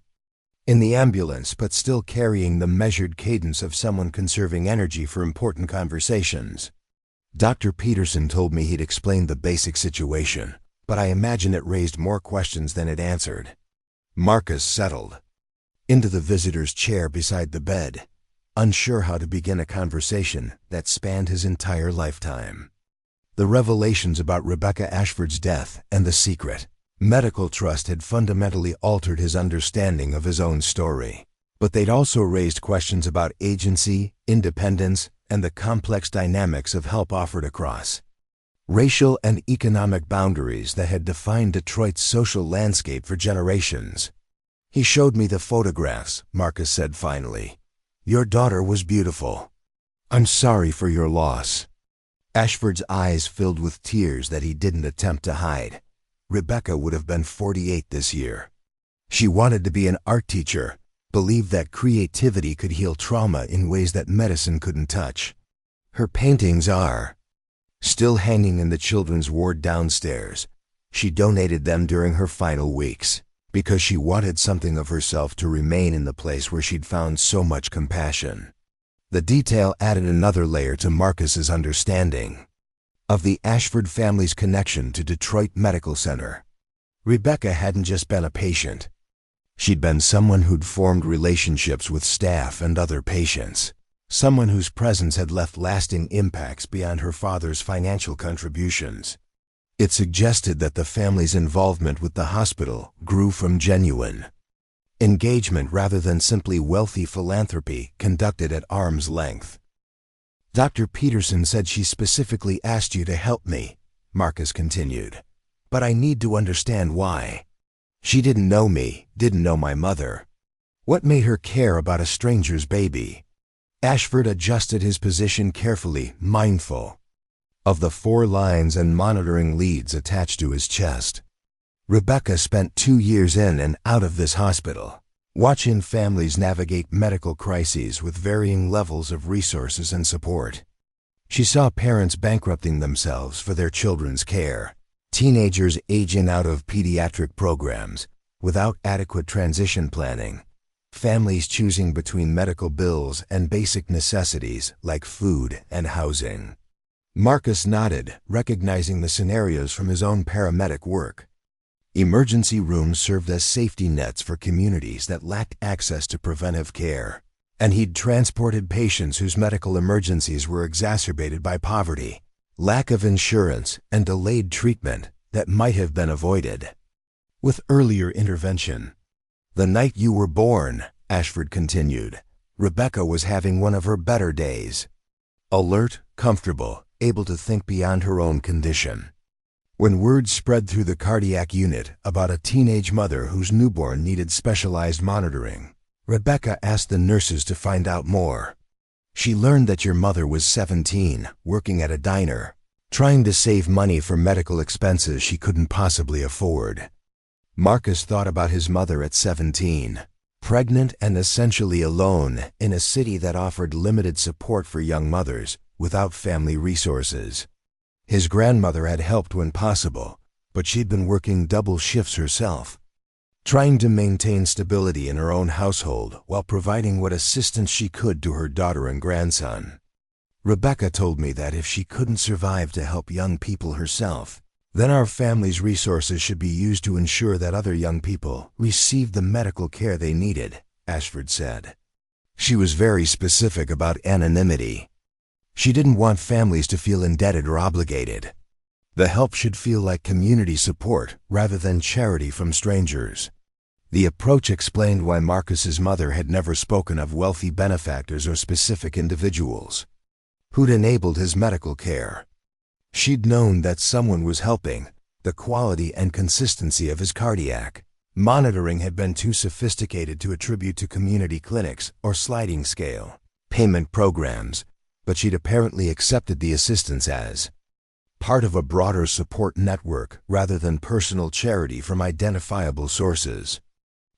In the ambulance, but still carrying the measured cadence of someone conserving energy for important conversations. "Dr. Peterson told me he'd explained the basic situation, but I imagine it raised more questions than it answered." Marcus settled into the visitor's chair beside the bed, unsure how to begin a conversation that spanned his entire lifetime. The revelations about Rebecca Ashford's death and the secret medical trust had fundamentally altered his understanding of his own story. But they'd also raised questions about agency, independence, and the complex dynamics of help offered across racial and economic boundaries that had defined Detroit's social landscape for generations. He showed me the photographs, Marcus said finally. Your daughter was beautiful. I'm sorry for your loss. Ashford's eyes filled with tears that he didn't attempt to hide. Rebecca would have been 48 this year. She wanted to be an art teacher, believed that creativity could heal trauma in ways that medicine couldn't touch. Her paintings are still hanging in the children's ward downstairs. She donated them during her final weeks, because she wanted something of herself to remain in the place where she'd found so much compassion. The detail added another layer to Marcus's understanding of the Ashford family's connection to Detroit Medical Center. Rebecca hadn't just been a patient. She'd been someone who'd formed relationships with staff and other patients, someone whose presence had left lasting impacts beyond her father's financial contributions. It suggested that the family's involvement with the hospital grew from genuine engagement rather than simply wealthy philanthropy conducted at arm's length. Dr. Peterson said she specifically asked you to help me, Marcus continued. But I need to understand why. She didn't know me, didn't know my mother. What made her care about a stranger's baby? Ashford adjusted his position carefully, mindful of the 4 lines and monitoring leads attached to his chest. Rebecca spent 2 years in and out of this hospital, watching families navigate medical crises with varying levels of resources and support. She saw parents bankrupting themselves for their children's care, teenagers aging out of pediatric programs without adequate transition planning, families choosing between medical bills and basic necessities like food and housing. Marcus nodded, recognizing the scenarios from his own paramedic work. Emergency rooms served as safety nets for communities that lacked access to preventive care, and he'd transported patients whose medical emergencies were exacerbated by poverty, lack of insurance, and delayed treatment that might have been avoided with earlier intervention. The night you were born, Ashford continued, Rebecca was having one of her better days. Alert, comfortable, able to think beyond her own condition. When word spread through the cardiac unit about a teenage mother whose newborn needed specialized monitoring, Rebecca asked the nurses to find out more. She learned that your mother was 17, working at a diner, trying to save money for medical expenses she couldn't possibly afford. Marcus thought about his mother at 17, pregnant and essentially alone in a city that offered limited support for young mothers without family resources. His grandmother had helped when possible, but she'd been working double shifts herself, trying to maintain stability in her own household while providing what assistance she could to her daughter and grandson. Rebecca told me that if she couldn't survive to help young people herself, then our family's resources should be used to ensure that other young people received the medical care they needed, Ashford said. She was very specific about anonymity. She didn't want families to feel indebted or obligated. The help should feel like community support rather than charity from strangers. The approach explained why Marcus's mother had never spoken of wealthy benefactors or specific individuals who'd enabled his medical care. She'd known that someone was helping. The quality and consistency of his cardiac monitoring had been too sophisticated to attribute to community clinics or sliding scale payment programs, but she'd apparently accepted the assistance as part of a broader support network rather than personal charity from identifiable sources.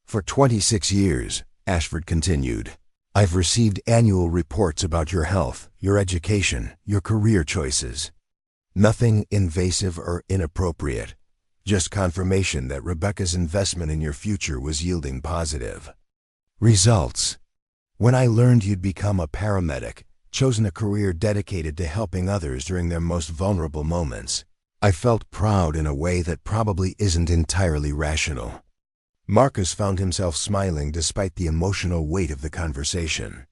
For 26 years, Ashford continued, I've received annual reports about your health, your education, your career choices. Nothing invasive or inappropriate, just confirmation that Rebecca's investment in your future was yielding positive results. When I learned you'd become a paramedic, chosen a career dedicated to helping others during their most vulnerable moments, I felt proud in a way that probably isn't entirely rational. Marcus found himself smiling despite the emotional weight of the conversation.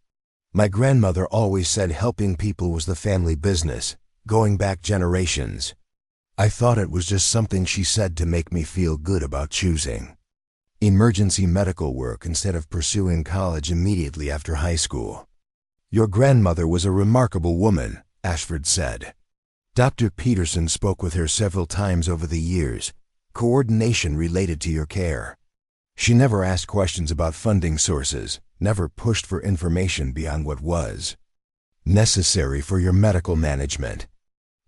My grandmother always said helping people was the family business, going back generations. I thought it was just something she said to make me feel good about choosing emergency medical work instead of pursuing college immediately after high school. Your grandmother was a remarkable woman, Ashford said. Dr. Peterson spoke with her several times over the years, coordination related to your care. She never asked questions about funding sources, never pushed for information beyond what was necessary for your medical management.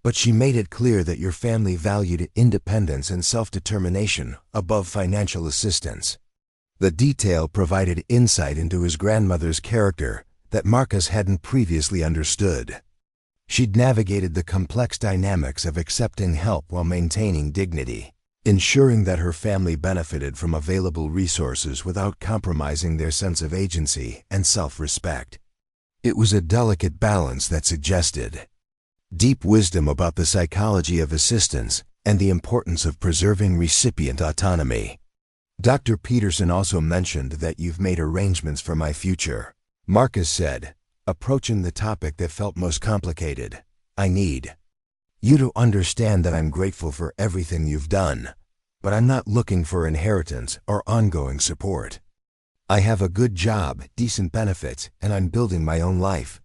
But she made it clear that your family valued independence and self-determination above financial assistance. The detail provided insight into his grandmother's character that Marcus hadn't previously understood. She'd navigated the complex dynamics of accepting help while maintaining dignity, ensuring that her family benefited from available resources without compromising their sense of agency and self-respect. It was a delicate balance that suggested deep wisdom about the psychology of assistance and the importance of preserving recipient autonomy. Dr. Peterson also mentioned that you've made arrangements for my future, Marcus said, approaching the topic that felt most complicated. I need you to understand that I'm grateful for everything you've done, but I'm not looking for inheritance or ongoing support. I have a good job, decent benefits, and I'm building my own life.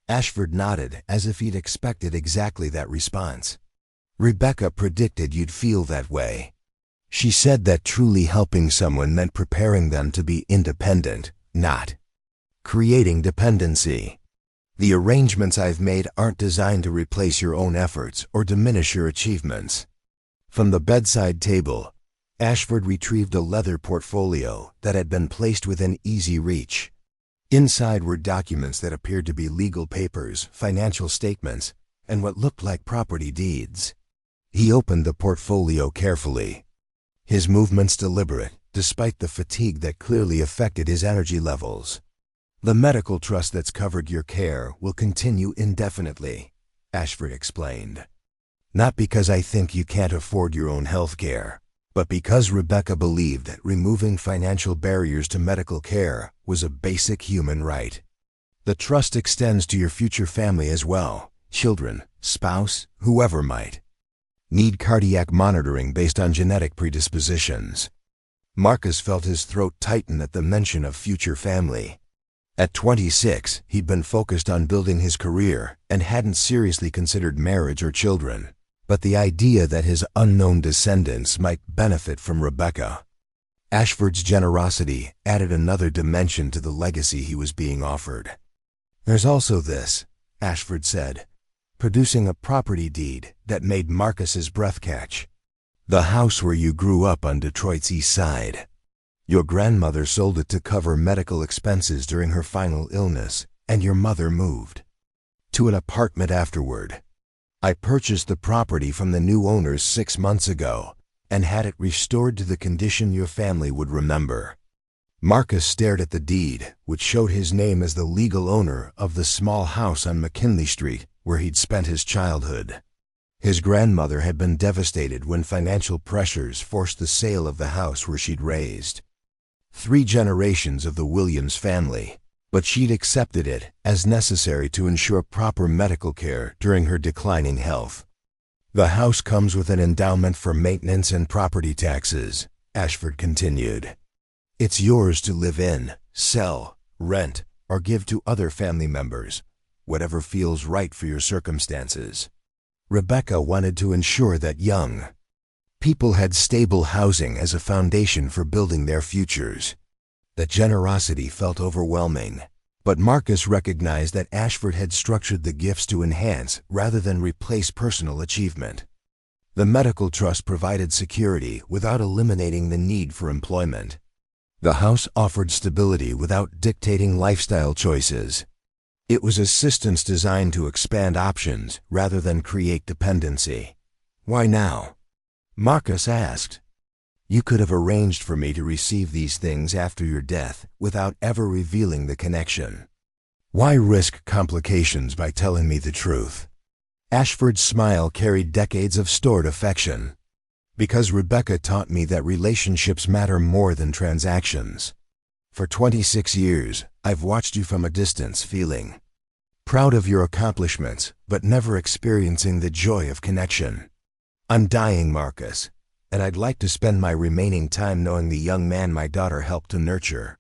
Ashford nodded as if he'd expected exactly that response. Rebecca predicted you'd feel that way. She said that truly helping someone meant preparing them to be independent, not creating dependency. The arrangements I've made aren't designed to replace your own efforts or diminish your achievements. From the bedside table, Ashford retrieved a leather portfolio that had been placed within easy reach. Inside were documents that appeared to be legal papers, financial statements, and what looked like property deeds. He opened the portfolio carefully, his movements deliberate, despite the fatigue that clearly affected his energy levels. The medical trust that's covered your care will continue indefinitely, Ashford explained. Not because I think you can't afford your own health care, but because Rebecca believed that removing financial barriers to medical care was a basic human right. The trust extends to your future family as well, children, spouse, whoever might need cardiac monitoring based on genetic predispositions. Marcus felt his throat tighten at the mention of future family. At 26, he'd been focused on building his career and hadn't seriously considered marriage or children. But the idea that his unknown descendants might benefit from Rebecca. Ashford's generosity added another dimension to the legacy he was being offered. There's also this, Ashford said, producing a property deed that made Marcus's breath catch. The house where you grew up on Detroit's east side. Your grandmother sold it to cover medical expenses during her final illness, and your mother moved to an apartment afterward. I purchased the property from the new owners 6 months ago and had it restored to the condition your family would remember. Marcus stared at the deed, which showed his name as the legal owner of the small house on McKinley Street where he'd spent his childhood. His grandmother had been devastated when financial pressures forced the sale of the house where she'd raised 3 generations of the Williams family, but she'd accepted it as necessary to ensure proper medical care during her declining health. The house comes with an endowment for maintenance and property taxes, Ashford continued. It's yours to live in, sell, rent, or give to other family members, whatever feels right for your circumstances. Rebecca wanted to ensure that young people had stable housing as a foundation for building their futures. The generosity felt overwhelming, but Marcus recognized that Ashford had structured the gifts to enhance rather than replace personal achievement. The medical trust provided security without eliminating the need for employment. The house offered stability without dictating lifestyle choices. It was assistance designed to expand options rather than create dependency. Why now? Marcus asked. You could have arranged for me to receive these things after your death without ever revealing the connection. Why risk complications by telling me the truth? Ashford's smile carried decades of stored affection. Because Rebecca taught me that relationships matter more than transactions. For 26 years, I've watched you from a distance, feeling proud of your accomplishments, but never experiencing the joy of connection. I'm dying, Marcus, and I'd like to spend my remaining time knowing the young man my daughter helped to nurture."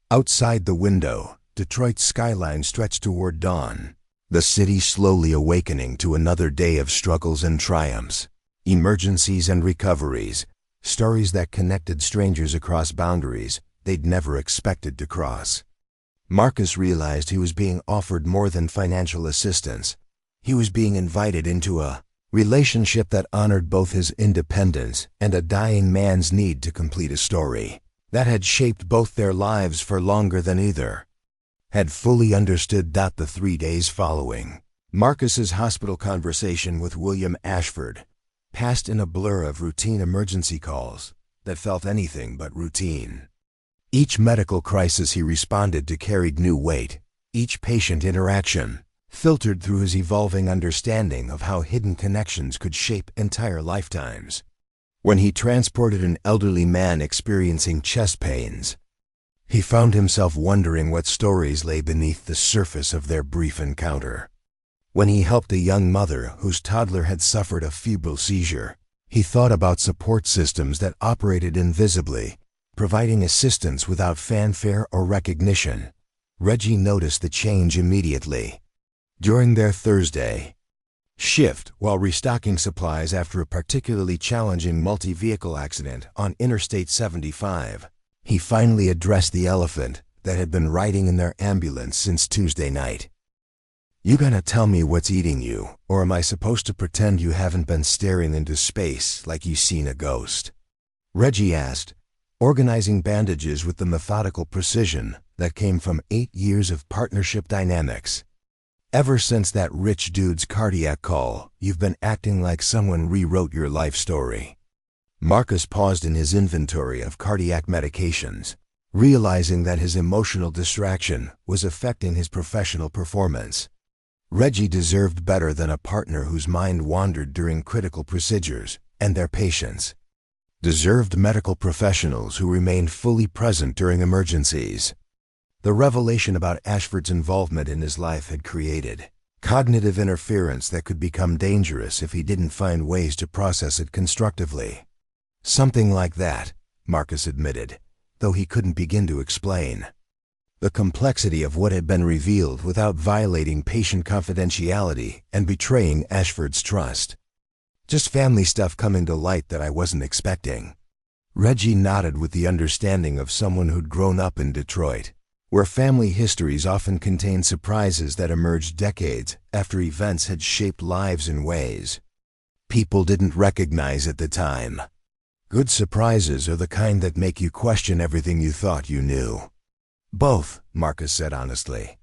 Outside the window, Detroit's skyline stretched toward dawn, the city slowly awakening to another day of struggles and triumphs, emergencies and recoveries, stories that connected strangers across boundaries they'd never expected to cross. Marcus realized he was being offered more than financial assistance. He was being invited into a relationship that honored both his independence and a dying man's need to complete a story that had shaped both their lives for longer than either had fully understood. The 3 days following Marcus's hospital conversation with William Ashford passed in a blur of routine emergency calls that felt anything but routine. Each medical crisis he responded to carried new weight. Each patient interaction filtered through his evolving understanding of how hidden connections could shape entire lifetimes. When he transported an elderly man experiencing chest pains, he found himself wondering what stories lay beneath the surface of their brief encounter. When he helped a young mother whose toddler had suffered a febrile seizure, he thought about support systems that operated invisibly, providing assistance without fanfare or recognition. Reggie noticed the change immediately. During their Thursday shift, while restocking supplies after a particularly challenging multi-vehicle accident on Interstate 75, he finally addressed the elephant that had been riding in their ambulance since Tuesday night. "You gonna tell me what's eating you, or am I supposed to pretend you haven't been staring into space like you seen a ghost?" Reggie asked, organizing bandages with the methodical precision that came from 8 years of partnership dynamics. "Ever since that rich dude's cardiac call, you've been acting like someone rewrote your life story." Marcus paused in his inventory of cardiac medications, realizing that his emotional distraction was affecting his professional performance. Reggie deserved better than a partner whose mind wandered during critical procedures, and their patients deserved medical professionals who remained fully present during emergencies. The revelation about Ashford's involvement in his life had created cognitive interference that could become dangerous if he didn't find ways to process it constructively. "Something like that," Marcus admitted, though he couldn't begin to explain the complexity of what had been revealed without violating patient confidentiality and betraying Ashford's trust. "Just family stuff coming to light that I wasn't expecting." Reggie nodded with the understanding of someone who'd grown up in Detroit, where family histories often contained surprises that emerged decades after events had shaped lives in ways people didn't recognize at the time. Good surprises are the kind that make you question everything you thought you knew. "Both," Marcus said honestly.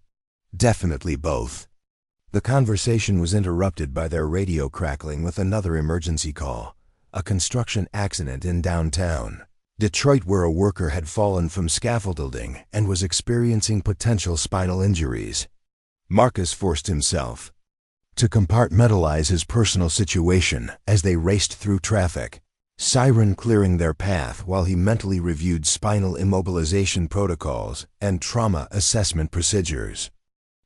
"Definitely both." The conversation was interrupted by their radio crackling with another emergency call, a construction accident in downtown Detroit where a worker had fallen from scaffolding and was experiencing potential spinal injuries. Marcus forced himself to compartmentalize his personal situation as they raced through traffic, siren clearing their path while he mentally reviewed spinal immobilization protocols and trauma assessment procedures.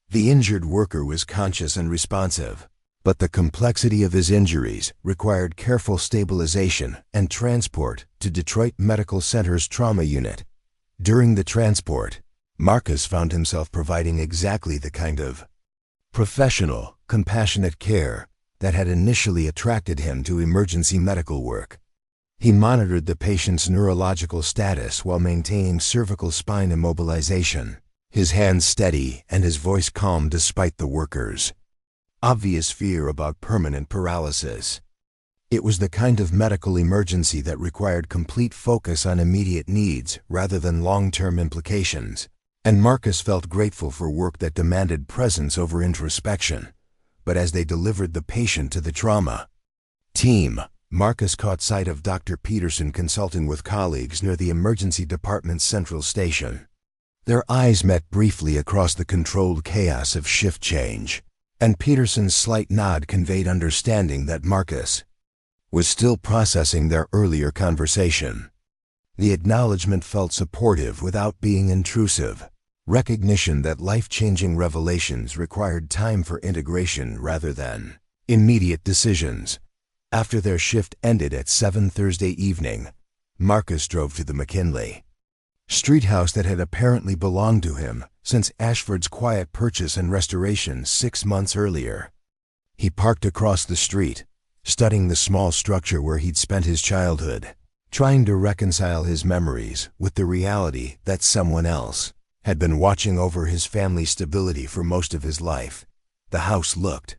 The injured worker was conscious and responsive, but the complexity of his injuries required careful stabilization and transport to Detroit Medical Center's trauma unit. During the transport, Marcus found himself providing exactly the kind of professional, compassionate care that had initially attracted him to emergency medical work. He monitored the patient's neurological status while maintaining cervical spine immobilization, his hands steady and his voice calm despite the worker's obvious fear about permanent paralysis. It was the kind of medical emergency that required complete focus on immediate needs rather than long-term implications, and Marcus felt grateful for work that demanded presence over introspection. But as they delivered the patient to the trauma team, Marcus caught sight of Dr. Peterson consulting with colleagues near the emergency department's central station. Their eyes met briefly across the controlled chaos of shift change, and Peterson's slight nod conveyed understanding that Marcus was still processing their earlier conversation. The acknowledgement felt supportive without being intrusive, recognition that life-changing revelations required time for integration rather than immediate decisions. After their shift ended at 7 Thursday evening, Marcus drove to the McKinley Street house that had apparently belonged to him since Ashford's quiet purchase and restoration 6 months earlier. He parked across the street, studying the small structure where he'd spent his childhood, trying to reconcile his memories with the reality that someone else had been watching over his family's stability for most of his life. The house looked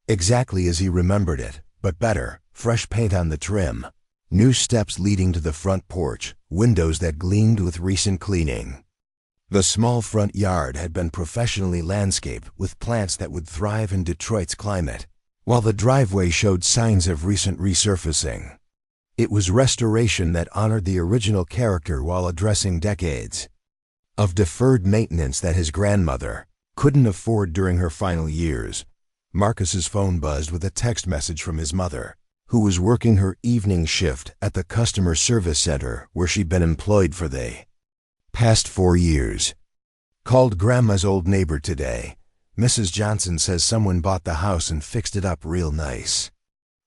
exactly as he remembered it, but better: fresh paint on the trim, new steps leading to the front porch, windows that gleamed with recent cleaning. The small front yard had been professionally landscaped with plants that would thrive in Detroit's climate, while the driveway showed signs of recent resurfacing. It was restoration that honored the original character while addressing decades of deferred maintenance that his grandmother couldn't afford during her final years. Marcus's phone buzzed with a text message from his mother, who was working her evening shift at the customer service center where she'd been employed for the past 4 years. Called Grandma's old neighbor today. Mrs. Johnson says someone bought the house and fixed it up real nice.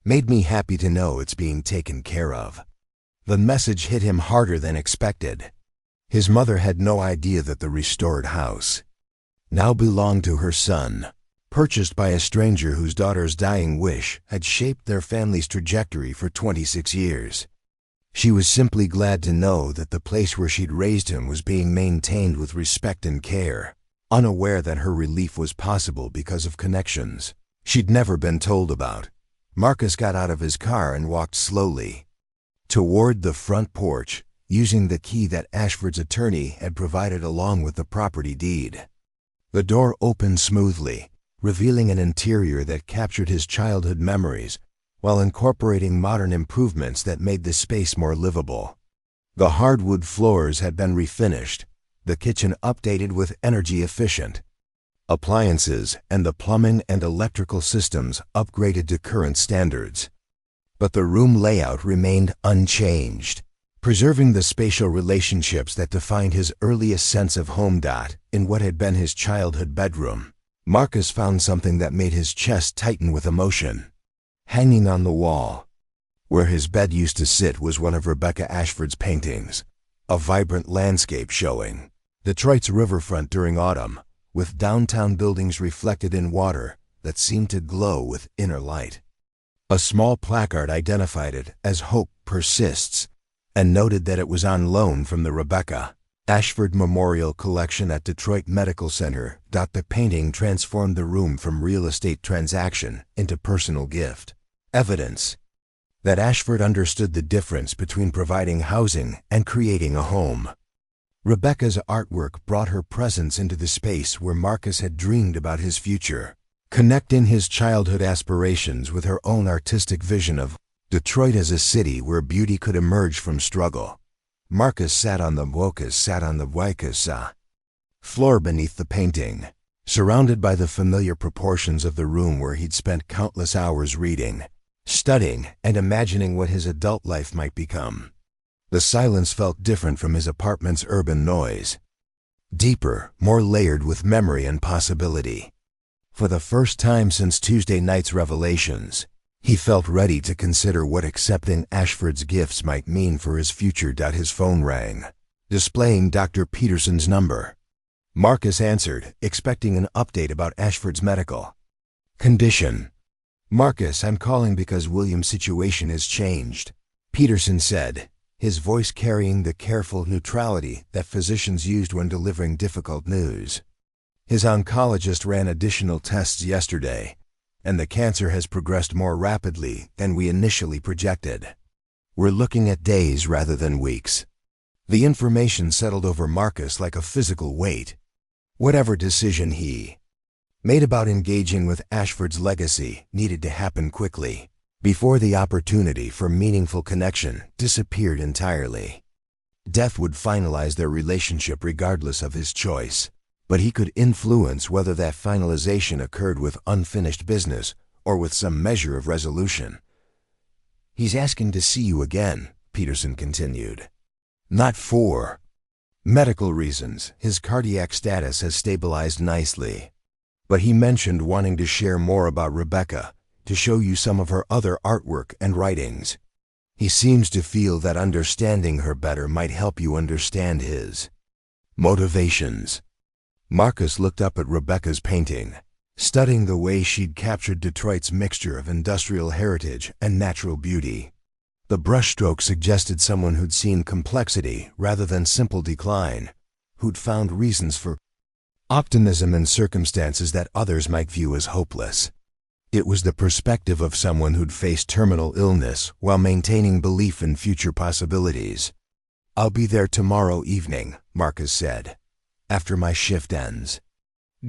Made me happy to know it's being taken care of. The message hit him harder than expected. His mother had no idea that the restored house now belonged to her son, purchased by a stranger whose daughter's dying wish had shaped their family's trajectory for 26 years. She was simply glad to know that the place where she'd raised him was being maintained with respect and care, unaware that her relief was possible because of connections she'd never been told about. Marcus got out of his car and walked slowly toward the front porch, using the key that Ashford's attorney had provided along with the property deed. The door opened smoothly, revealing an interior that captured his childhood memories while incorporating modern improvements that made the space more livable. The hardwood floors had been refinished, the kitchen updated with energy-efficient appliances, and the plumbing and electrical systems upgraded to current standards. But the room layout remained unchanged, preserving the spatial relationships that defined his earliest sense of home. In what had been his childhood bedroom, Marcus found something that made his chest tighten with emotion. Hanging on the wall, where his bed used to sit, was one of Rebecca Ashford's paintings, a vibrant landscape showing Detroit's riverfront during autumn, with downtown buildings reflected in water that seemed to glow with inner light. A small placard identified it as Hope Persists and noted that it was on loan from the Rebecca Ashford Memorial Collection at Detroit Medical Center. The painting transformed the room from real estate transaction into personal gift, evidence that Ashford understood the difference between providing housing and creating a home. Rebecca's artwork brought her presence into the space where Marcus had dreamed about his future, connecting his childhood aspirations with her own artistic vision of Detroit as a city where beauty could emerge from struggle. Marcus sat on the Waikasa floor beneath the painting, surrounded by the familiar proportions of the room where he'd spent countless hours reading, studying, and imagining what his adult life might become. The silence felt different from his apartment's urban noise, deeper, more layered with memory and possibility. For the first time since Tuesday night's revelations, he felt ready to consider what accepting Ashford's gifts might mean for his future. His phone rang, displaying Dr. Peterson's number. Marcus answered, expecting an update about Ashford's medical condition. "Marcus, I'm calling because William's situation has changed," Peterson said, his voice carrying the careful neutrality that physicians used when delivering difficult news. "His oncologist ran additional tests yesterday, and the cancer has progressed more rapidly than we initially projected. We're looking at days rather than weeks." The information settled over Marcus like a physical weight. Whatever decision he made about engaging with Ashford's legacy needed to happen quickly, before the opportunity for meaningful connection disappeared entirely. Death would finalize their relationship regardless of his choice, but he could influence whether that finalization occurred with unfinished business or with some measure of resolution. "He's asking to see you again," Peterson continued. "Not for medical reasons. His cardiac status has stabilized nicely. But he mentioned wanting to share more about Rebecca, to show you some of her other artwork and writings. He seems to feel that understanding her better might help you understand his motivations. Marcus looked up at Rebecca's painting, studying the way she'd captured Detroit's mixture of industrial heritage and natural beauty. The brushstroke suggested someone who'd seen complexity rather than simple decline, who'd found reasons for optimism in circumstances that others might view as hopeless. It was the perspective of someone who'd faced terminal illness while maintaining belief in future possibilities. "I'll be there tomorrow evening," Marcus said, "after my shift ends."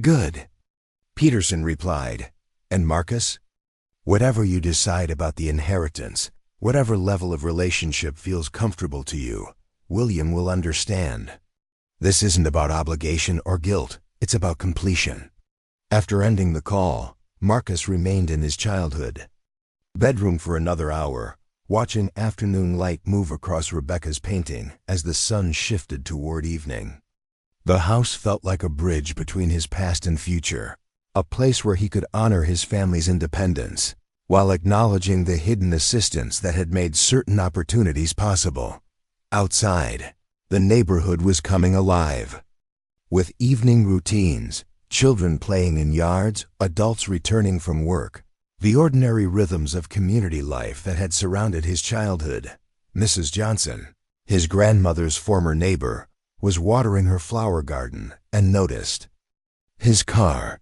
"Good," Peterson replied. "And Marcus? Whatever you decide about the inheritance, whatever level of relationship feels comfortable to you, William will understand. This isn't about obligation or guilt, it's about completion." After ending the call, Marcus remained in his childhood bedroom for another hour, watching afternoon light move across Rebecca's painting as the sun shifted toward evening. The house felt like a bridge between his past and future, a place where he could honor his family's independence, while acknowledging the hidden assistance that had made certain opportunities possible. Outside, the neighborhood was coming alive. With evening routines, children playing in yards, adults returning from work, the ordinary rhythms of community life that had surrounded his childhood. Mrs. Johnson, his grandmother's former neighbor, was watering her flower garden and noticed his car.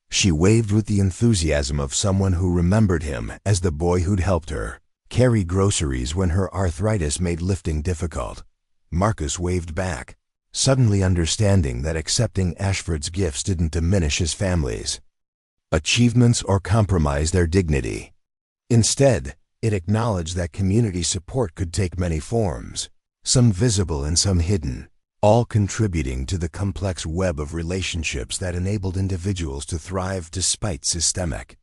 She waved with the enthusiasm of someone who remembered him as the boy who'd helped her carry groceries when her arthritis made lifting difficult. Marcus waved back, suddenly understanding that accepting Ashford's gifts didn't diminish his family's achievements or compromise their dignity. Instead, it acknowledged that community support could take many forms, some visible and some hidden, all contributing to the complex web of relationships that enabled individuals to thrive despite systemic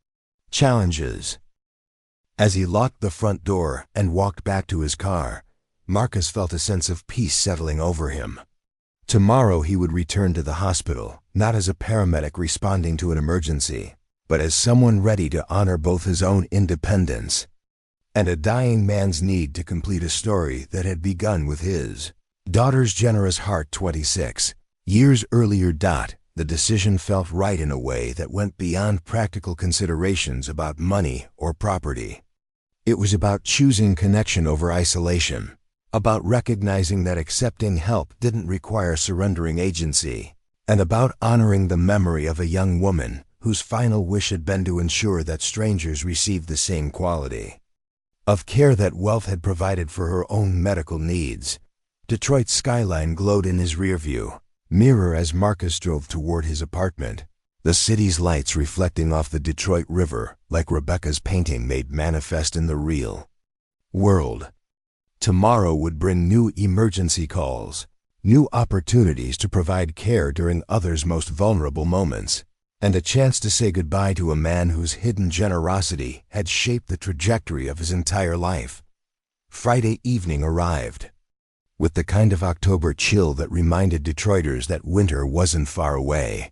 challenges. As he locked the front door and walked back to his car, Marcus felt a sense of peace settling over him. Tomorrow he would return to the hospital, not as a paramedic responding to an emergency, but as someone ready to honor both his own independence and a dying man's need to complete a story that had begun with his daughter's generous heart 26 years earlier. The decision felt right in a way that went beyond practical considerations about money or property. It was about choosing connection over isolation, about recognizing that accepting help didn't require surrendering agency, and about honoring the memory of a young woman whose final wish had been to ensure that strangers received the same quality of care that wealth had provided for her own medical needs. Detroit's skyline glowed in his rearview mirror as Marcus drove toward his apartment, the city's lights reflecting off the Detroit River like Rebecca's painting made manifest in the real world. Tomorrow would bring new emergency calls, new opportunities to provide care during others' most vulnerable moments, and a chance to say goodbye to a man whose hidden generosity had shaped the trajectory of his entire life. Friday evening arrived, with the kind of October chill that reminded Detroiters that winter wasn't far away.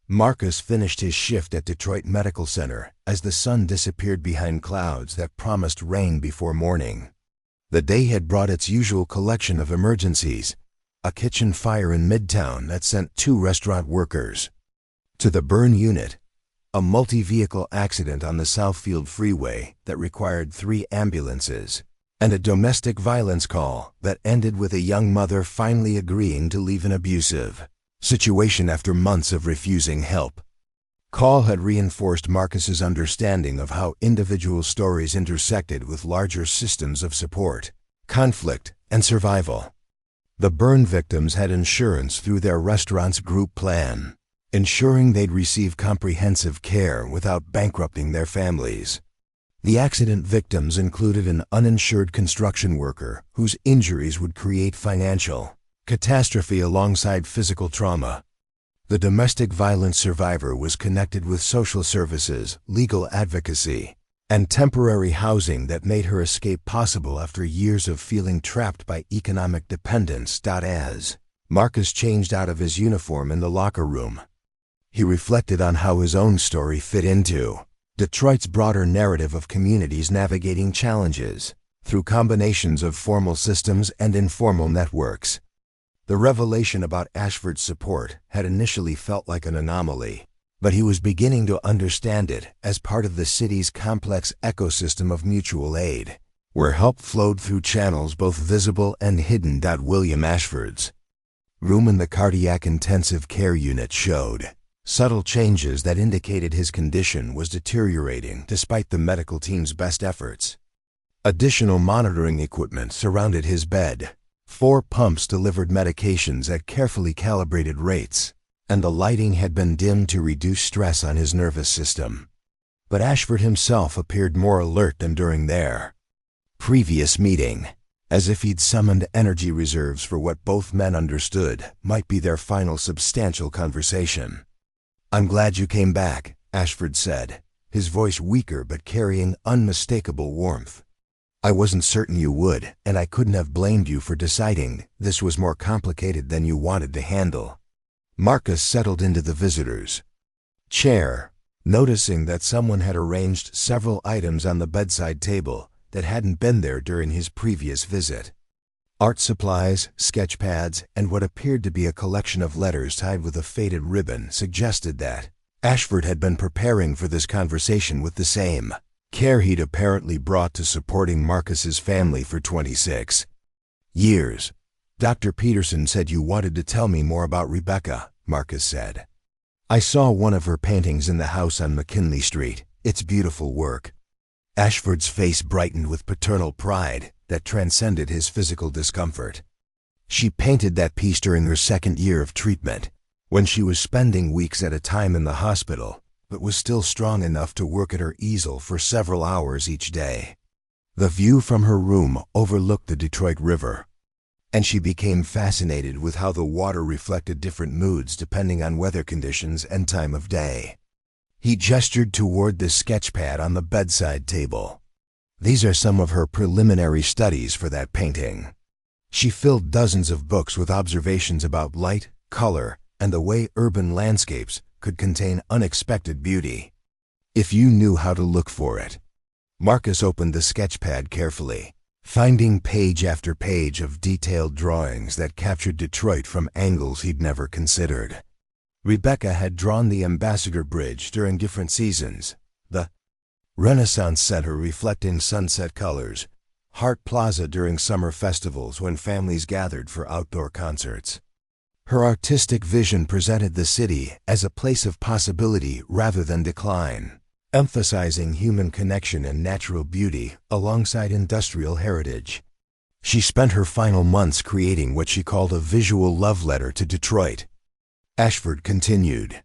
Marcus finished his shift at Detroit Medical Center as the sun disappeared behind clouds that promised rain before morning. The day had brought its usual collection of emergencies, a kitchen fire in Midtown that sent 2 restaurant workers to the burn unit, a multi-vehicle accident on the Southfield Freeway that required 3 ambulances, and a domestic violence call that ended with a young mother finally agreeing to leave an abusive situation after months of refusing help. Call had reinforced Marcus's understanding of how individual stories intersected with larger systems of support, conflict, and survival. The burn victims had insurance through their restaurant's group plan, ensuring they'd receive comprehensive care without bankrupting their families. The accident victims included an uninsured construction worker whose injuries would create financial catastrophe alongside physical trauma. The domestic violence survivor was connected with social services, legal advocacy, and temporary housing that made her escape possible after years of feeling trapped by economic dependence. As Marcus changed out of his uniform in the locker room, he reflected on how his own story fit into Detroit's broader narrative of communities navigating challenges through combinations of formal systems and informal networks. The revelation about Ashford's support had initially felt like an anomaly, but he was beginning to understand it as part of the city's complex ecosystem of mutual aid, where help flowed through channels both visible and hidden. William Ashford's room in the cardiac intensive care unit showed subtle changes that indicated his condition was deteriorating despite the medical team's best efforts. Additional monitoring equipment surrounded his bed. 4 pumps delivered medications at carefully calibrated rates, and the lighting had been dimmed to reduce stress on his nervous system. But Ashford himself appeared more alert than during their previous meeting, as if he'd summoned energy reserves for what both men understood might be their final substantial conversation. "I'm glad you came back," Ashford said, his voice weaker but carrying unmistakable warmth. "I wasn't certain you would, and I couldn't have blamed you for deciding this was more complicated than you wanted to handle." Marcus settled into the visitor's chair, noticing that someone had arranged several items on the bedside table that hadn't been there during his previous visit. Art supplies, sketch pads, and what appeared to be a collection of letters tied with a faded ribbon suggested that Ashford had been preparing for this conversation with the same care he'd apparently brought to supporting Marcus's family for 26 years. "Dr. Peterson said you wanted to tell me more about Rebecca," Marcus said. "I saw one of her paintings in the house on McKinley Street. It's beautiful work." Ashford's face brightened with paternal pride that transcended his physical discomfort. "She painted that piece during her 2nd year of treatment, when she was spending weeks at a time in the hospital, but was still strong enough to work at her easel for several hours each day. The view from her room overlooked the Detroit River, and she became fascinated with how the water reflected different moods depending on weather conditions and time of day." He gestured toward the sketchpad on the bedside table. "These are some of her preliminary studies for that painting. She filled dozens of books with observations about light, color, and the way urban landscapes could contain unexpected beauty, if you knew how to look for it." Marcus opened the sketchpad carefully, finding page after page of detailed drawings that captured Detroit from angles he'd never considered. Rebecca had drawn the Ambassador Bridge during different seasons, the Renaissance Center reflecting sunset colors, Hart Plaza during summer festivals when families gathered for outdoor concerts. Her artistic vision presented the city as a place of possibility rather than decline, emphasizing human connection and natural beauty alongside industrial heritage. She spent her final months creating what she called a visual love letter to Detroit. Ashford continued.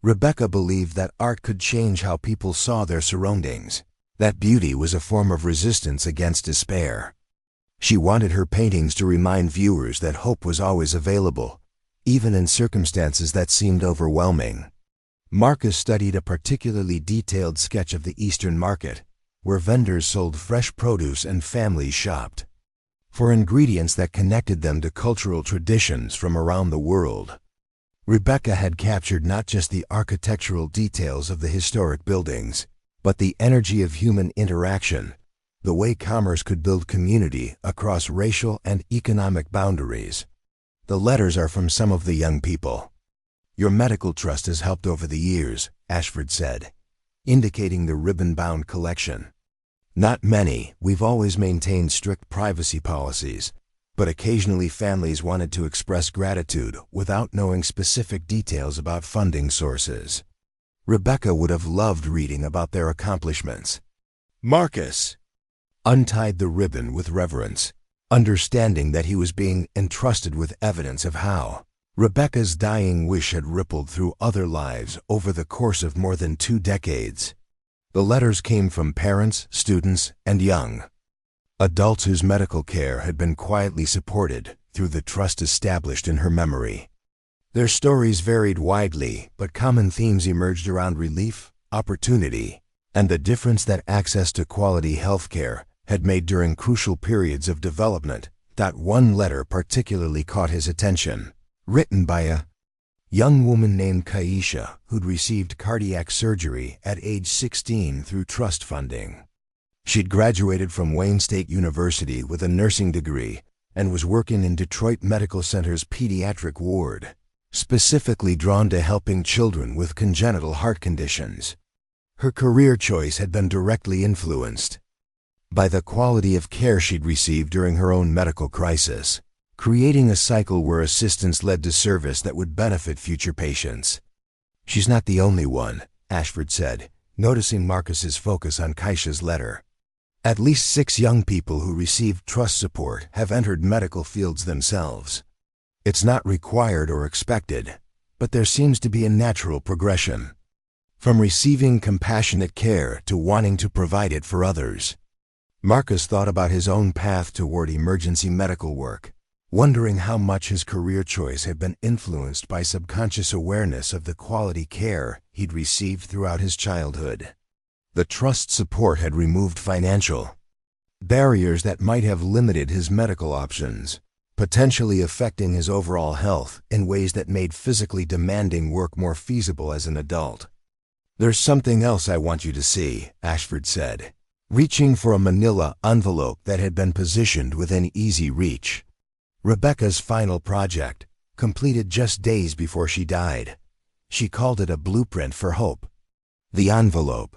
Rebecca believed that art could change how people saw their surroundings, that beauty was a form of resistance against despair. She wanted her paintings to remind viewers that hope was always available, even in circumstances that seemed overwhelming. Marcus studied a particularly detailed sketch of the Eastern Market, where vendors sold fresh produce and families shopped for ingredients that connected them to cultural traditions from around the world. Rebecca had captured not just the architectural details of the historic buildings, but the energy of human interaction, the way commerce could build community across racial and economic boundaries. "The letters are from some of the young people. Your medical trust has helped over the years," Ashford said, indicating the ribbon-bound collection. "Not many. We've always maintained strict privacy policies, but occasionally families wanted to express gratitude without knowing specific details about funding sources. Rebecca would have loved reading about their accomplishments." Marcus untied the ribbon with reverence, understanding that he was being entrusted with evidence of how Rebecca's dying wish had rippled through other lives over the course of more than 2 decades. The letters came from parents, students, and young adults whose medical care had been quietly supported through the trust established in her memory. Their stories varied widely, but common themes emerged around relief, opportunity, and the difference that access to quality health care had made during crucial periods of development. One letter particularly caught his attention, written by a young woman named Kaisha who'd received cardiac surgery at age 16 through trust funding. She'd graduated from Wayne State University with a nursing degree and was working in Detroit Medical Center's pediatric ward, specifically drawn to helping children with congenital heart conditions. Her career choice had been directly influenced by the quality of care she'd received during her own medical crisis, creating a cycle where assistance led to service that would benefit future patients. "She's not the only one," Ashford said, noticing Marcus's focus on Kaisha's letter. "At least 6 young people who received trust support have entered medical fields themselves. It's not required or expected, but there seems to be a natural progression, from receiving compassionate care to wanting to provide it for others." Marcus thought about his own path toward emergency medical work, wondering how much his career choice had been influenced by subconscious awareness of the quality care he'd received throughout his childhood. The trust support had removed financial barriers that might have limited his medical options, potentially affecting his overall health in ways that made physically demanding work more feasible as an adult. "There's something else I want you to see," Ashford said, reaching for a manila envelope that had been positioned within easy reach. Rebecca's final project, completed just days before she died. She called it a blueprint for hope. The envelope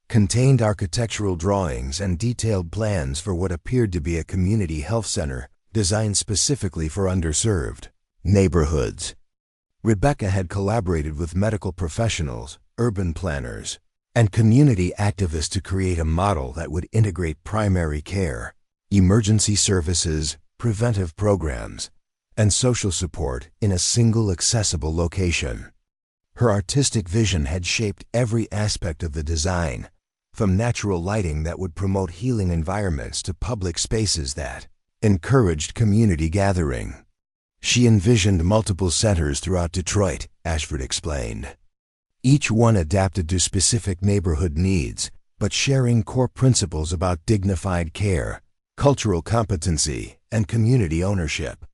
contained architectural drawings and detailed plans for what appeared to be a community health center designed specifically for underserved neighborhoods. Rebecca had collaborated with medical professionals, urban planners, and community activists to create a model that would integrate primary care, emergency services, preventive programs, and social support in a single accessible location. Her artistic vision had shaped every aspect of the design, from natural lighting that would promote healing environments to public spaces that encouraged community gathering. She envisioned multiple centers throughout Detroit, Ashford explained, each one adapted to specific neighborhood needs, but sharing core principles about dignified care, cultural competency, and community ownership.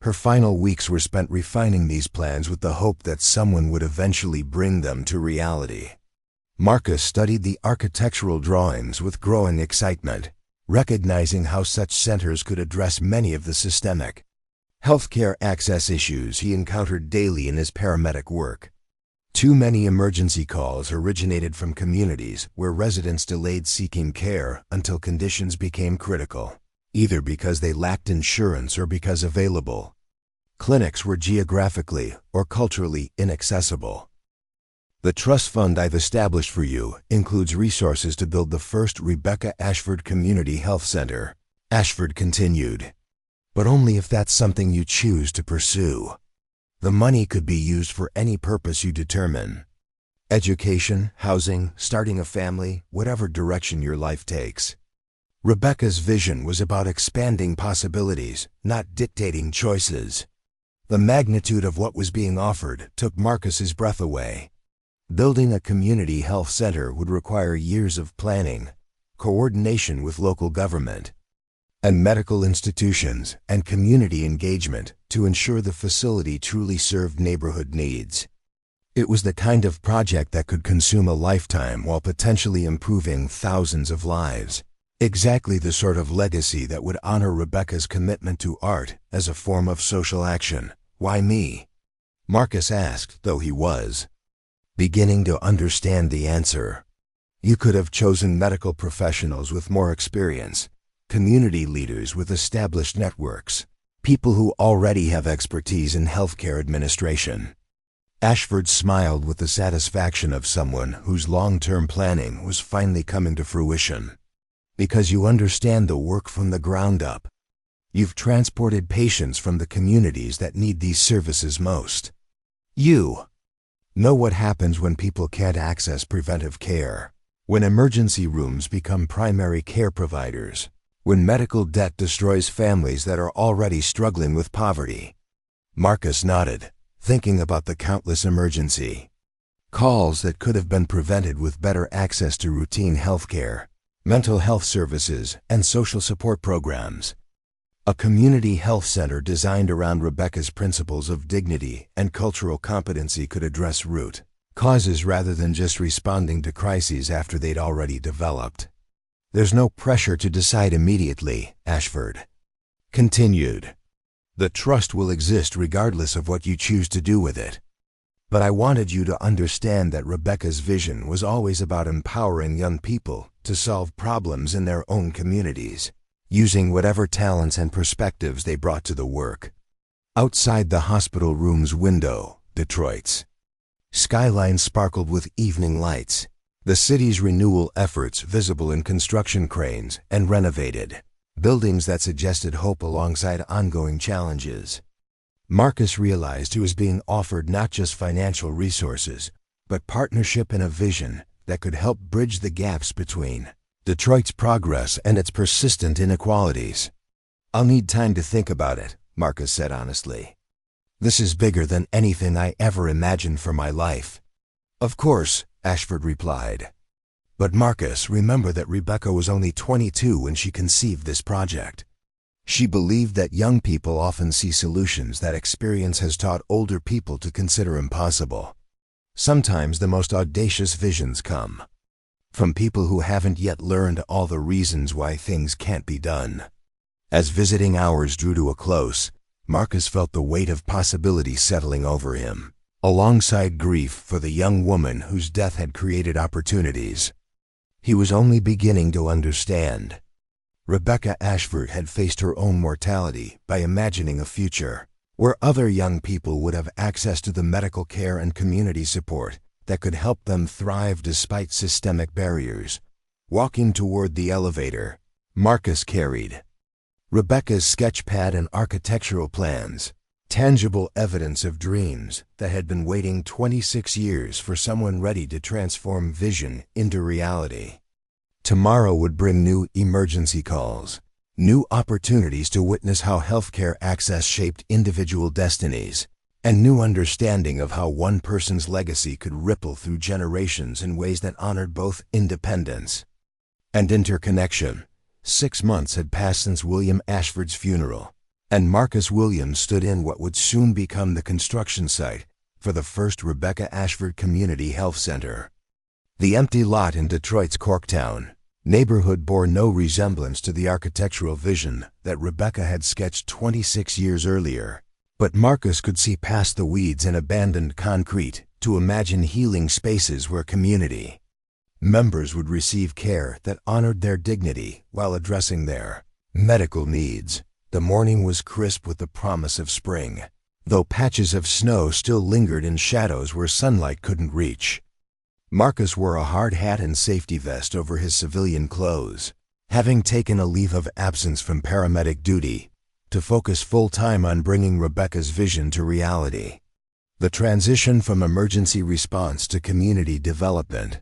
Her final weeks were spent refining these plans with the hope that someone would eventually bring them to reality. Marcus studied the architectural drawings with growing excitement, recognizing how such centers could address many of the systemic healthcare access issues he encountered daily in his paramedic work. Too many emergency calls originated from communities where residents delayed seeking care until conditions became critical, either because they lacked insurance or because available clinics were geographically or culturally inaccessible. "The trust fund I've established for you includes resources to build the first Rebecca Ashford Community Health Center," Ashford continued, "but only if that's something you choose to pursue. The money could be used for any purpose you determine. Education, housing, starting a family, whatever direction your life takes." Rebecca's vision was about expanding possibilities, not dictating choices. The magnitude of what was being offered took Marcus's breath away. Building a community health center would require years of planning, coordination with local government and medical institutions, and community engagement to ensure the facility truly served neighborhood needs. It was the kind of project that could consume a lifetime while potentially improving thousands of lives. Exactly the sort of legacy that would honor Rebecca's commitment to art as a form of social action. "Why me?" Marcus asked, though he was beginning to understand the answer. "You could have chosen medical professionals with more experience, community leaders with established networks, people who already have expertise in healthcare administration." Ashford smiled with the satisfaction of someone whose long-term planning was finally coming to fruition. "Because you understand the work from the ground up. You've transported patients from the communities that need these services most. You know what happens when people can't access preventive care, when emergency rooms become primary care providers, when medical debt destroys families that are already struggling with poverty." Marcus nodded, thinking about the countless emergency calls that could have been prevented with better access to routine health care, mental health services, and social support programs. A community health center designed around Rebecca's principles of dignity and cultural competency could address root causes rather than just responding to crises after they'd already developed. There's no pressure to decide immediately, Ashford continued. The trust will exist regardless of what you choose to do with it. But I wanted you to understand that Rebecca's vision was always about empowering young people to solve problems in their own communities, using whatever talents and perspectives they brought to the work. Outside the hospital room's window, Detroit's skyline sparkled with evening lights, the city's renewal efforts visible in construction cranes and renovated buildings that suggested hope alongside ongoing challenges. Marcus realized he was being offered not just financial resources, but partnership and a vision that could help bridge the gaps between Detroit's progress and its persistent inequalities. I'll need time to think about it, Marcus said honestly. This is bigger than anything I ever imagined for my life. Of course, Ashford replied. But Marcus, remember that Rebecca was only 22 when she conceived this project. She believed that young people often see solutions that experience has taught older people to consider impossible. Sometimes the most audacious visions come from people who haven't yet learned all the reasons why things can't be done. As visiting hours drew to a close, Marcus felt the weight of possibility settling over him, alongside grief for the young woman whose death had created opportunities he was only beginning to understand. Rebecca Ashford had faced her own mortality by imagining a future where other young people would have access to the medical care and community support that could help them thrive despite systemic barriers. Walking toward the elevator, Marcus carried Rebecca's sketchpad and architectural plans, tangible evidence of dreams that had been waiting 26 years for someone ready to transform vision into reality. Tomorrow would bring new emergency calls, new opportunities to witness how healthcare access shaped individual destinies, and new understanding of how one person's legacy could ripple through generations in ways that honored both independence and interconnection. 6 months had passed since William Ashford's funeral, and Marcus Williams stood in what would soon become the construction site for the first Rebecca Ashford Community Health Center. The empty lot in Detroit's Corktown neighborhood bore no resemblance to the architectural vision that Rebecca had sketched 26 years earlier, but Marcus could see past the weeds and abandoned concrete to imagine healing spaces where community members would receive care that honored their dignity while addressing their medical needs. The morning was crisp with the promise of spring, though patches of snow still lingered in shadows where sunlight couldn't reach. Marcus wore a hard hat and safety vest over his civilian clothes, having taken a leave of absence from paramedic duty to focus full-time on bringing Rebecca's vision to reality. The transition from emergency response to community development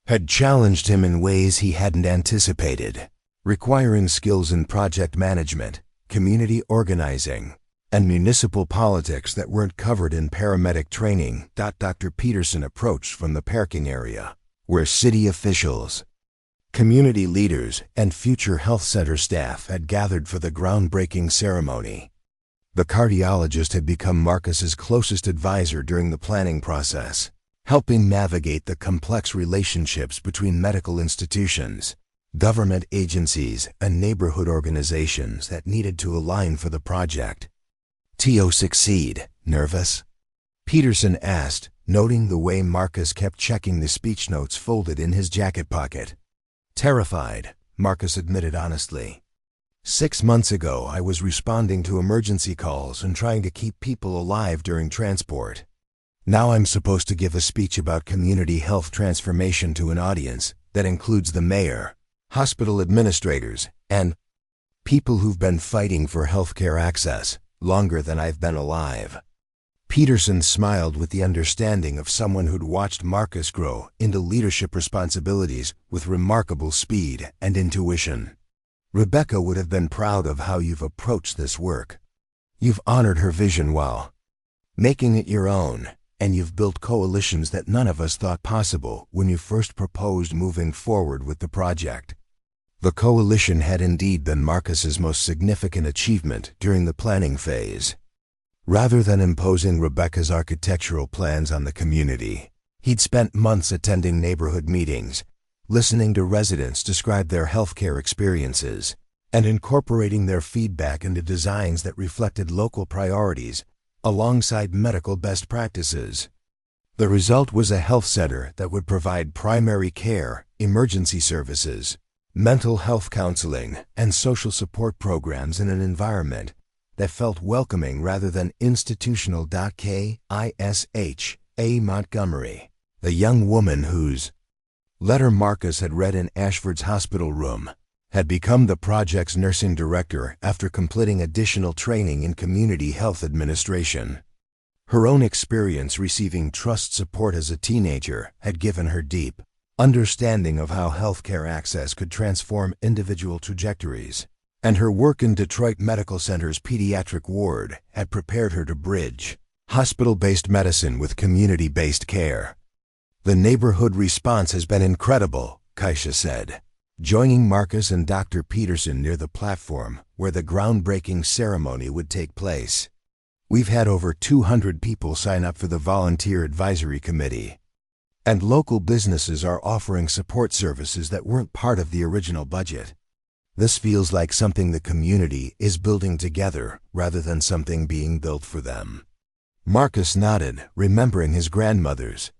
had challenged him in ways he hadn't anticipated, requiring skills in project management, community organizing, and municipal politics that weren't covered in paramedic training. Dr. Peterson approached from the parking area, where city officials, community leaders, and future health center staff had gathered for the groundbreaking ceremony. The cardiologist had become Marcus's closest advisor during the planning process, helping navigate the complex relationships between medical institutions, government agencies, and neighborhood organizations that needed to align for the project. "To succeed, nervous?" Peterson asked, noting the way Marcus kept checking the speech notes folded in his jacket pocket. "Terrified," Marcus admitted honestly. 6 months ago, I was responding to emergency calls and trying to keep people alive during transport. Now I'm supposed to give a speech about community health transformation to an audience that includes the mayor, hospital administrators, and people who've been fighting for healthcare access longer than I've been alive. Peterson smiled with the understanding of someone who'd watched Marcus grow into leadership responsibilities with remarkable speed and intuition. "Rebecca would have been proud of how you've approached this work. You've honored her vision while making it your own, and you've built coalitions that none of us thought possible when you first proposed moving forward with the project." The coalition had indeed been Marcus's most significant achievement during the planning phase. Rather than imposing Rebecca's architectural plans on the community, he'd spent months attending neighborhood meetings, listening to residents describe their healthcare experiences, and incorporating their feedback into designs that reflected local priorities alongside medical best practices. The result was a health center that would provide primary care, emergency services, mental health counseling, and social support programs in an environment that felt welcoming rather than institutional. Kisha Montgomery, the young woman whose letter Marcus had read in Ashford's hospital room, had become the project's nursing director after completing additional training in community health administration. Her own experience receiving trust support as a teenager had given her deep understanding of how healthcare access could transform individual trajectories, and her work in Detroit Medical Center's pediatric ward had prepared her to bridge hospital-based medicine with community-based care. "The neighborhood response has been incredible," Kisha said, joining Marcus and Dr. Peterson near the platform where the groundbreaking ceremony would take place. "We've had over 200 people sign up for the Volunteer Advisory Committee, and local businesses are offering support services that weren't part of the original budget. This feels like something the community is building together rather than something being built for them." Marcus nodded, remembering his grandmother's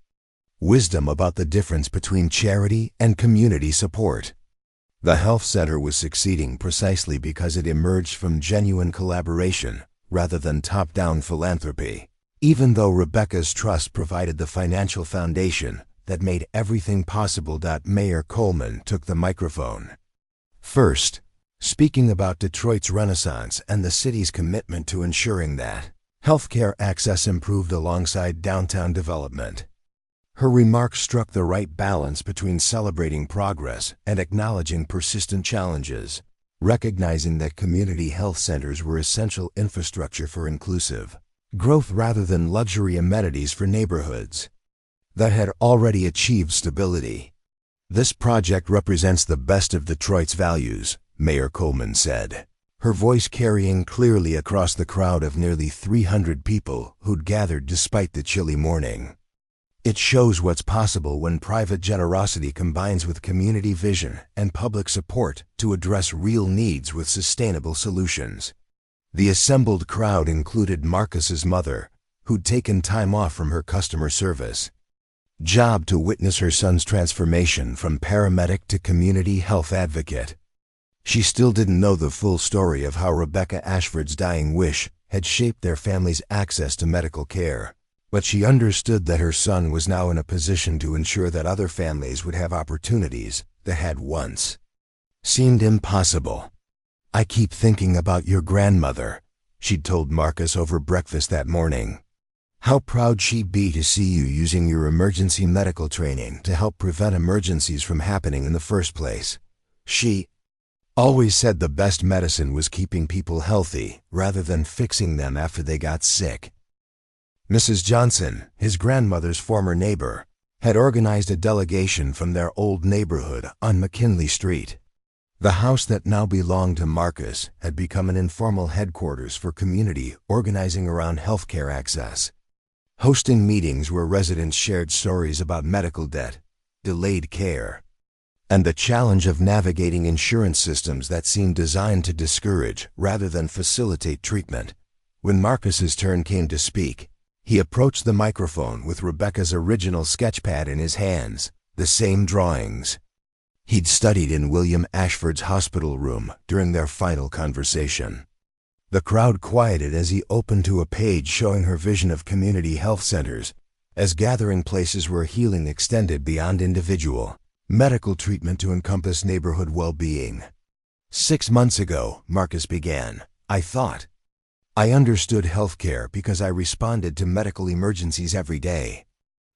wisdom about the difference between charity and community support. The health center was succeeding precisely because it emerged from genuine collaboration rather than top-down philanthropy. Even though Rebecca's trust provided the financial foundation that made everything possible. Mayor Coleman took the microphone. First, speaking about Detroit's renaissance and the city's commitment to ensuring that healthcare access improved alongside downtown development. Her remarks struck the right balance between celebrating progress and acknowledging persistent challenges, recognizing that community health centers were essential infrastructure for inclusive growth rather than luxury amenities for neighborhoods that had already achieved stability. "This project represents the best of Detroit's values," Mayor Coleman said, her voice carrying clearly across the crowd of nearly 300 people who'd gathered despite the chilly morning. "It shows what's possible when private generosity combines with community vision and public support to address real needs with sustainable solutions." The assembled crowd included Marcus's mother, who'd taken time off from her customer service job to witness her son's transformation from paramedic to community health advocate. She still didn't know the full story of how Rebecca Ashford's dying wish had shaped their family's access to medical care, but she understood that her son was now in a position to ensure that other families would have opportunities that had once seemed impossible. "I keep thinking about your grandmother," she'd told Marcus over breakfast that morning. "How proud she'd be to see you using your emergency medical training to help prevent emergencies from happening in the first place. She always said the best medicine was keeping people healthy rather than fixing them after they got sick." Mrs. Johnson, his grandmother's former neighbor, had organized a delegation from their old neighborhood on McKinley Street. The house that now belonged to Marcus had become an informal headquarters for community organizing around healthcare access, hosting meetings where residents shared stories about medical debt, delayed care, and the challenge of navigating insurance systems that seemed designed to discourage rather than facilitate treatment. When Marcus's turn came to speak, he approached the microphone with Rebecca's original sketchpad in his hands, the same drawings he'd studied in William Ashford's hospital room during their final conversation. The crowd quieted as he opened to a page showing her vision of community health centers as gathering places where healing extended beyond individual medical treatment to encompass neighborhood well-being. 6 months ago, Marcus began, I thought I understood healthcare because I responded to medical emergencies every day.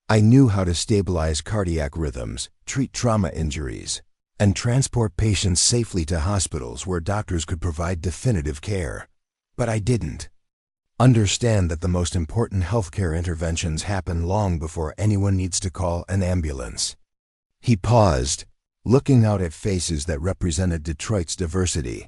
I knew how to stabilize cardiac rhythms, treat trauma injuries, and transport patients safely to hospitals where doctors could provide definitive care. But I didn't understand that the most important healthcare interventions happen long before anyone needs to call an ambulance. He paused, looking out at faces that represented Detroit's diversity.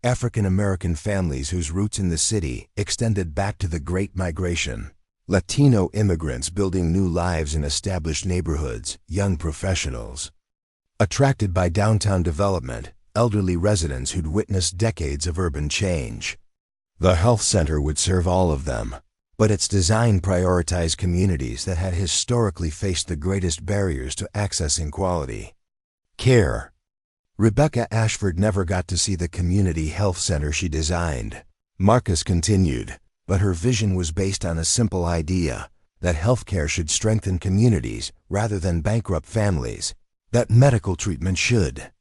African American families whose roots in the city extended back to the Great Migration. Latino immigrants building new lives in established neighborhoods, young professionals. Attracted by downtown development, elderly residents who'd witnessed decades of urban change. The health center would serve all of them, but its design prioritized communities that had historically faced the greatest barriers to accessing quality care. Rebecca Ashford never got to see the community health center she designed. Marcus continued, but her vision was based on a simple idea, that healthcare should strengthen communities rather than bankrupt families, that medical treatment should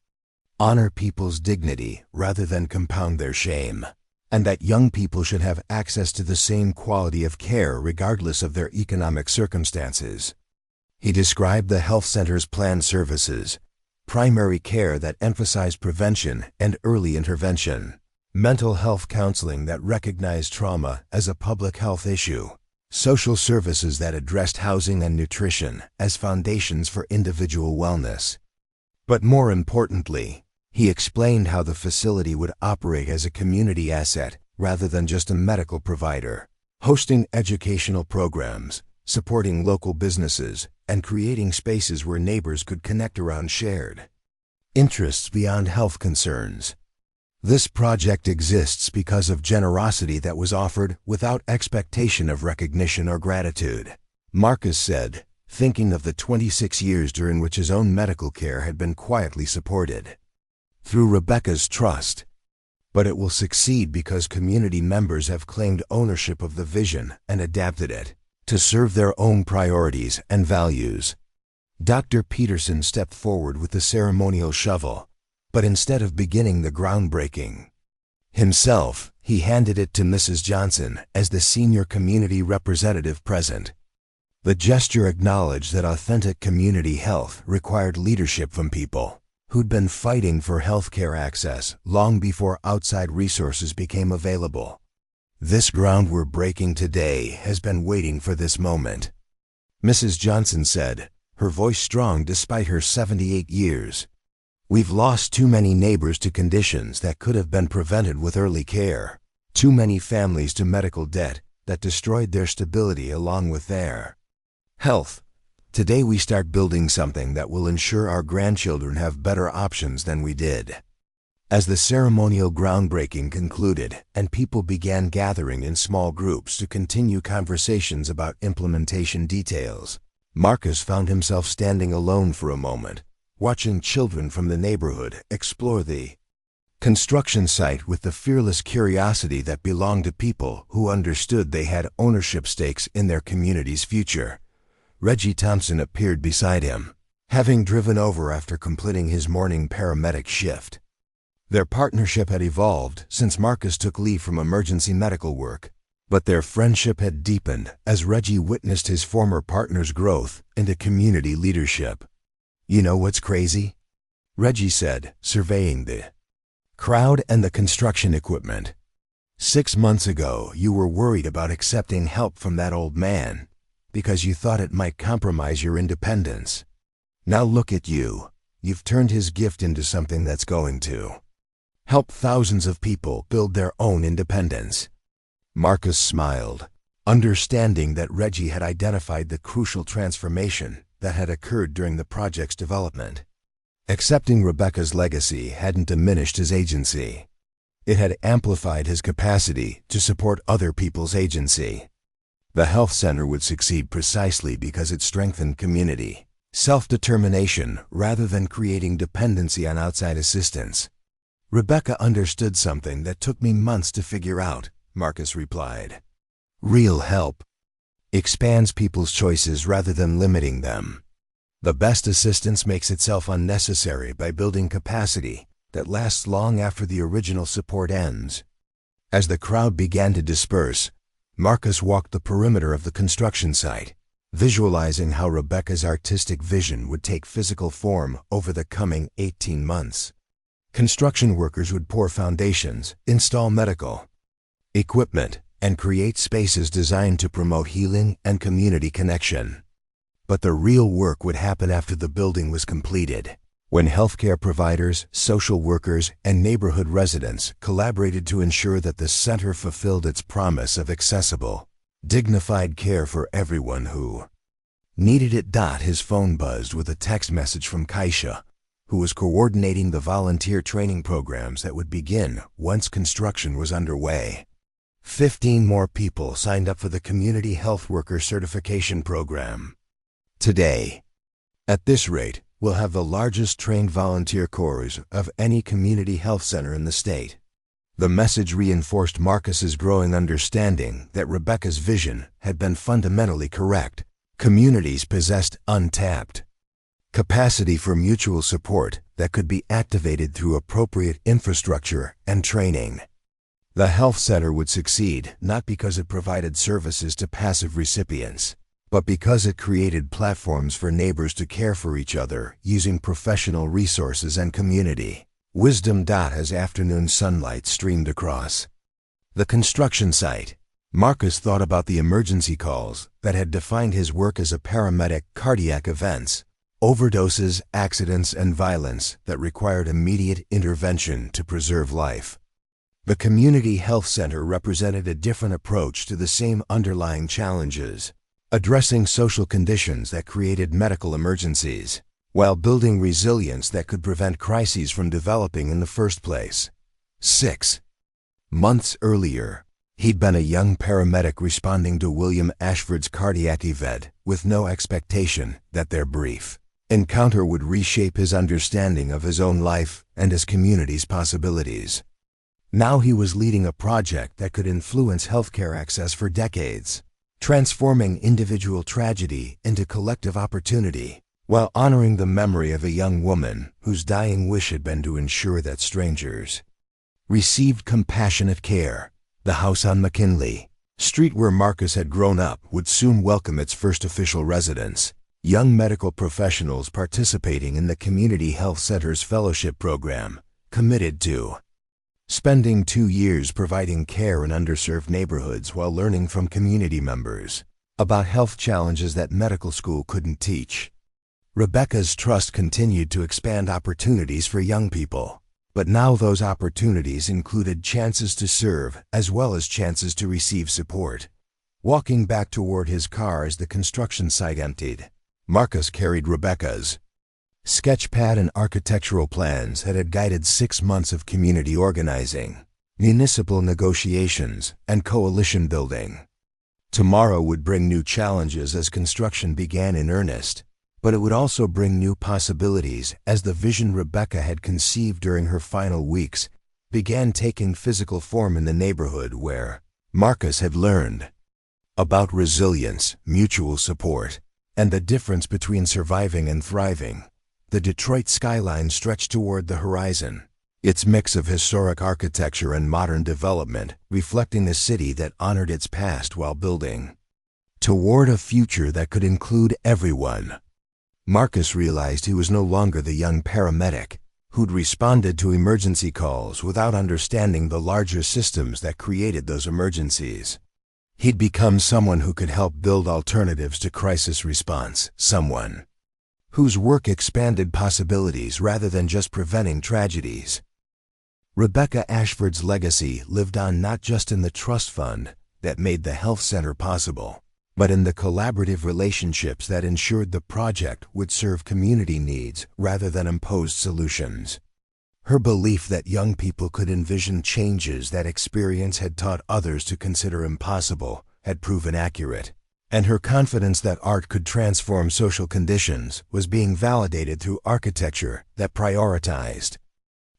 honor people's dignity rather than compound their shame, and that young people should have access to the same quality of care regardless of their economic circumstances. He described the health center's planned services: primary care that emphasized prevention and early intervention, mental health counseling that recognized trauma as a public health issue, social services that addressed housing and nutrition as foundations for individual wellness. But more importantly, he explained how the facility would operate as a community asset rather than just a medical provider, hosting educational programs, supporting local businesses, and creating spaces where neighbors could connect around shared interests beyond health concerns. This project exists because of generosity that was offered without expectation of recognition or gratitude, Marcus said, thinking of the 26 years during which his own medical care had been quietly supported through Rebecca's trust. But it will succeed because community members have claimed ownership of the vision and adapted it to serve their own priorities and values. Dr. Peterson stepped forward with the ceremonial shovel, but instead of beginning the groundbreaking himself, he handed it to Mrs. Johnson as the senior community representative present. The gesture acknowledged that authentic community health required leadership from people who'd been fighting for healthcare access long before outside resources became available. This ground we're breaking today has been waiting for this moment, Mrs. Johnson said, her voice strong despite her 78 years. We've lost too many neighbors to conditions that could have been prevented with early care, too many families to medical debt that destroyed their stability along with their health. Today we start building something that will ensure our grandchildren have better options than we did. As the ceremonial groundbreaking concluded and people began gathering in small groups to continue conversations about implementation details, Marcus found himself standing alone for a moment, watching children from the neighborhood explore the construction site with the fearless curiosity that belonged to people who understood they had ownership stakes in their community's future. Reggie Thompson appeared beside him, having driven over after completing his morning paramedic shift. Their partnership had evolved since Marcus took leave from emergency medical work, but their friendship had deepened as Reggie witnessed his former partner's growth into community leadership. You know what's crazy? Reggie said, surveying the crowd and the construction equipment. 6 months ago, you were worried about accepting help from that old man because you thought it might compromise your independence. Now look at you. You've turned his gift into something that's going to help thousands of people build their own independence. Marcus smiled, understanding that Reggie had identified the crucial transformation that had occurred during the project's development. Accepting Rebecca's legacy hadn't diminished his agency. It had amplified his capacity to support other people's agency. The health center would succeed precisely because it strengthened community self-determination rather than creating dependency on outside assistance. Rebecca understood something that took me months to figure out, Marcus replied. Real help expands people's choices rather than limiting them. The best assistance makes itself unnecessary by building capacity that lasts long after the original support ends. As the crowd began to disperse, Marcus walked the perimeter of the construction site, visualizing how Rebecca's artistic vision would take physical form over the coming 18 months. Construction workers would pour foundations, install medical equipment, and create spaces designed to promote healing and community connection. But the real work would happen after the building was completed. when healthcare providers, social workers, and neighborhood residents collaborated to ensure that the center fulfilled its promise of accessible, dignified care for everyone who needed it. His phone buzzed with a text message from Kaisha, who was coordinating the volunteer training programs that would begin once construction was underway. 15 more people signed up for the Community Health Worker Certification Program. Today, at this rate, we'll have the largest trained volunteer corps of any community health center in the state. The message reinforced Marcus's growing understanding that Rebecca's vision had been fundamentally correct. Communities possessed untapped capacity for mutual support that could be activated through appropriate infrastructure and training. The health center would succeed not because it provided services to passive recipients, but because it created platforms for neighbors to care for each other using professional resources and community wisdom. As afternoon sunlight streamed across the construction site, Marcus thought about the emergency calls that had defined his work as a paramedic. Cardiac events, overdoses, accidents, and violence that required immediate intervention to preserve life. The community health center represented a different approach to the same underlying challenges, addressing social conditions that created medical emergencies, while building resilience that could prevent crises from developing in the first place. 6 months earlier, he'd been a young paramedic responding to William Ashford's cardiac event with no expectation that their brief encounter would reshape his understanding of his own life and his community's possibilities. Now he was leading a project that could influence healthcare access for decades, transforming individual tragedy into collective opportunity, while honoring the memory of a young woman whose dying wish had been to ensure that strangers received compassionate care. The house on McKinley Street where Marcus had grown up would soon welcome its first official residents, young medical professionals participating in the Community Health Center's fellowship program, committed to spending 2 years providing care in underserved neighborhoods while learning from community members about health challenges that medical school couldn't teach. Rebecca's trust continued to expand opportunities for young people, but now those opportunities included chances to serve as well as chances to receive support. Walking back toward his car as the construction site emptied, Marcus carried Rebecca's sketchpad and architectural plans that had guided 6 months of community organizing, municipal negotiations, and coalition building. Tomorrow would bring new challenges as construction began in earnest, but it would also bring new possibilities as the vision Rebecca had conceived during her final weeks began taking physical form in the neighborhood where Marcus had learned about resilience, mutual support, and the difference between surviving and thriving. The Detroit skyline stretched toward the horizon, its mix of historic architecture and modern development reflecting a city that honored its past while building toward a future that could include everyone. Marcus realized he was no longer the young paramedic who'd responded to emergency calls without understanding the larger systems that created those emergencies. He'd become someone who could help build alternatives to crisis response, someone whose work expanded possibilities rather than just preventing tragedies. Rebecca Ashford's legacy lived on not just in the trust fund that made the health center possible, but in the collaborative relationships that ensured the project would serve community needs rather than imposed solutions. Her belief that young people could envision changes that experience had taught others to consider impossible had proven accurate, and her confidence that art could transform social conditions was being validated through architecture that prioritized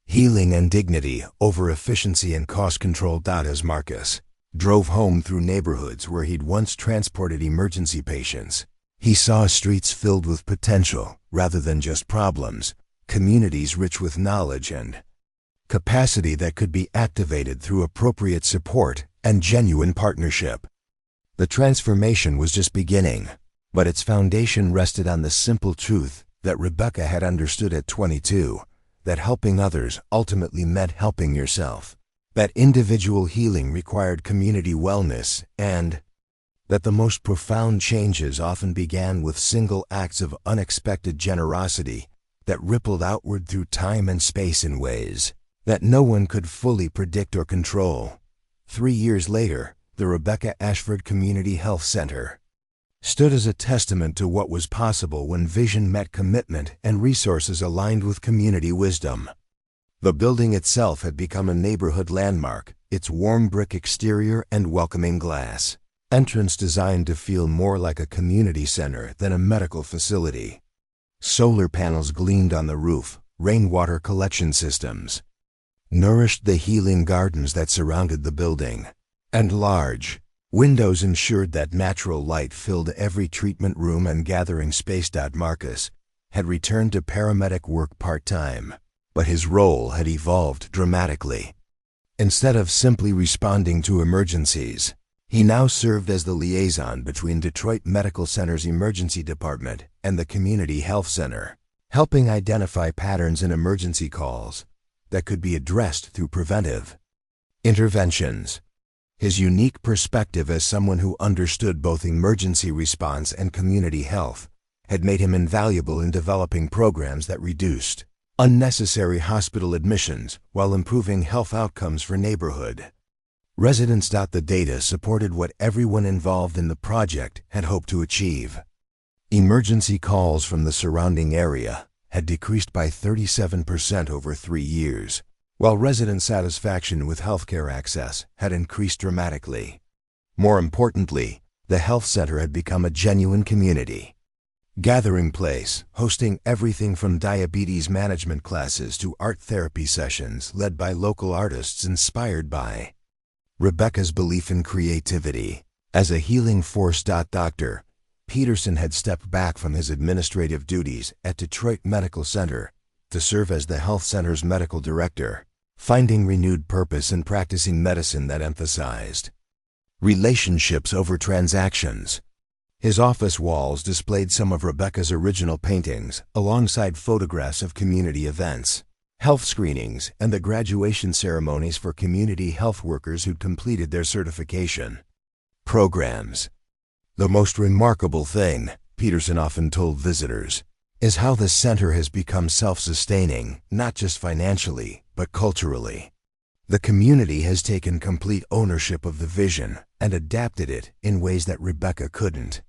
healing and dignity over efficiency and cost control. As Marcus drove home through neighborhoods where he'd once transported emergency patients, he saw streets filled with potential rather than just problems, communities rich with knowledge and capacity that could be activated through appropriate support and genuine partnership. The transformation was just beginning, but its foundation rested on the simple truth that Rebecca had understood at 22, that helping others ultimately meant helping yourself, that individual healing required community wellness, and that the most profound changes often began with single acts of unexpected generosity that rippled outward through time and space in ways that no one could fully predict or control. 3 years later, the Rebecca Ashford Community Health Center stood as a testament to what was possible when vision met commitment and resources aligned with community wisdom. The building itself had become a neighborhood landmark, its warm brick exterior and welcoming glass entrance designed to feel more like a community center than a medical facility. Solar panels gleamed on the roof, rainwater collection systems nourished the healing gardens that surrounded the building, and large windows ensured that natural light filled every treatment room and gathering space. Marcus had returned to paramedic work part-time, but his role had evolved dramatically. Instead of simply responding to emergencies, he now served as the liaison between Detroit Medical Center's emergency department and the community health center, helping identify patterns in emergency calls that could be addressed through preventive interventions. His unique perspective as someone who understood both emergency response and community health had made him invaluable in developing programs that reduced unnecessary hospital admissions while improving health outcomes for neighborhood residents. The data supported what everyone involved in the project had hoped to achieve. Emergency calls from the surrounding area had decreased by 37% over 3 years, while resident satisfaction with healthcare access had increased dramatically. More importantly, the health center had become a genuine community gathering place, hosting everything from diabetes management classes to art therapy sessions led by local artists inspired by Rebecca's belief in creativity as a healing force. Dr. Peterson had stepped back from his administrative duties at Detroit Medical Center to serve as the health center's medical director, finding renewed purpose in practicing medicine that emphasized relationships over transactions. His office walls displayed some of Rebecca's original paintings, alongside photographs of community events, health screenings, and the graduation ceremonies for community health workers who'd completed their certification programs. The most remarkable thing, Peterson often told visitors, is how the center has become self-sustaining, not just financially, but culturally. The community has taken complete ownership of the vision and adapted it in ways that Rebecca couldn't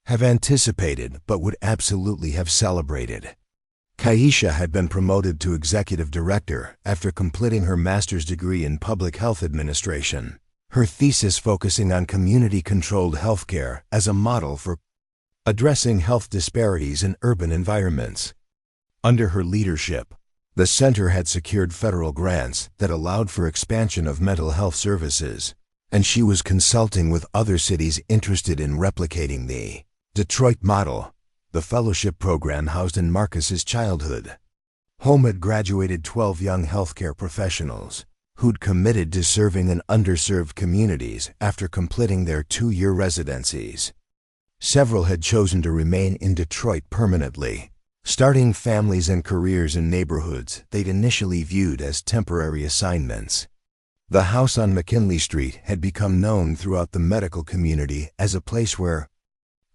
have anticipated but would absolutely have celebrated. Kaisha had been promoted to executive director after completing her master's degree in public health administration, her thesis focusing on community-controlled healthcare as a model for addressing health disparities in urban environments. Under her leadership, the center had secured federal grants that allowed for expansion of mental health services, and she was consulting with other cities interested in replicating the Detroit model. The fellowship program housed in Marcus's childhood home had graduated 12 young healthcare professionals who'd committed to serving in underserved communities after completing their 2-year residencies. Several had chosen to remain in Detroit permanently, starting families and careers in neighborhoods they'd initially viewed as temporary assignments. The house on McKinley Street had become known throughout the medical community as a place where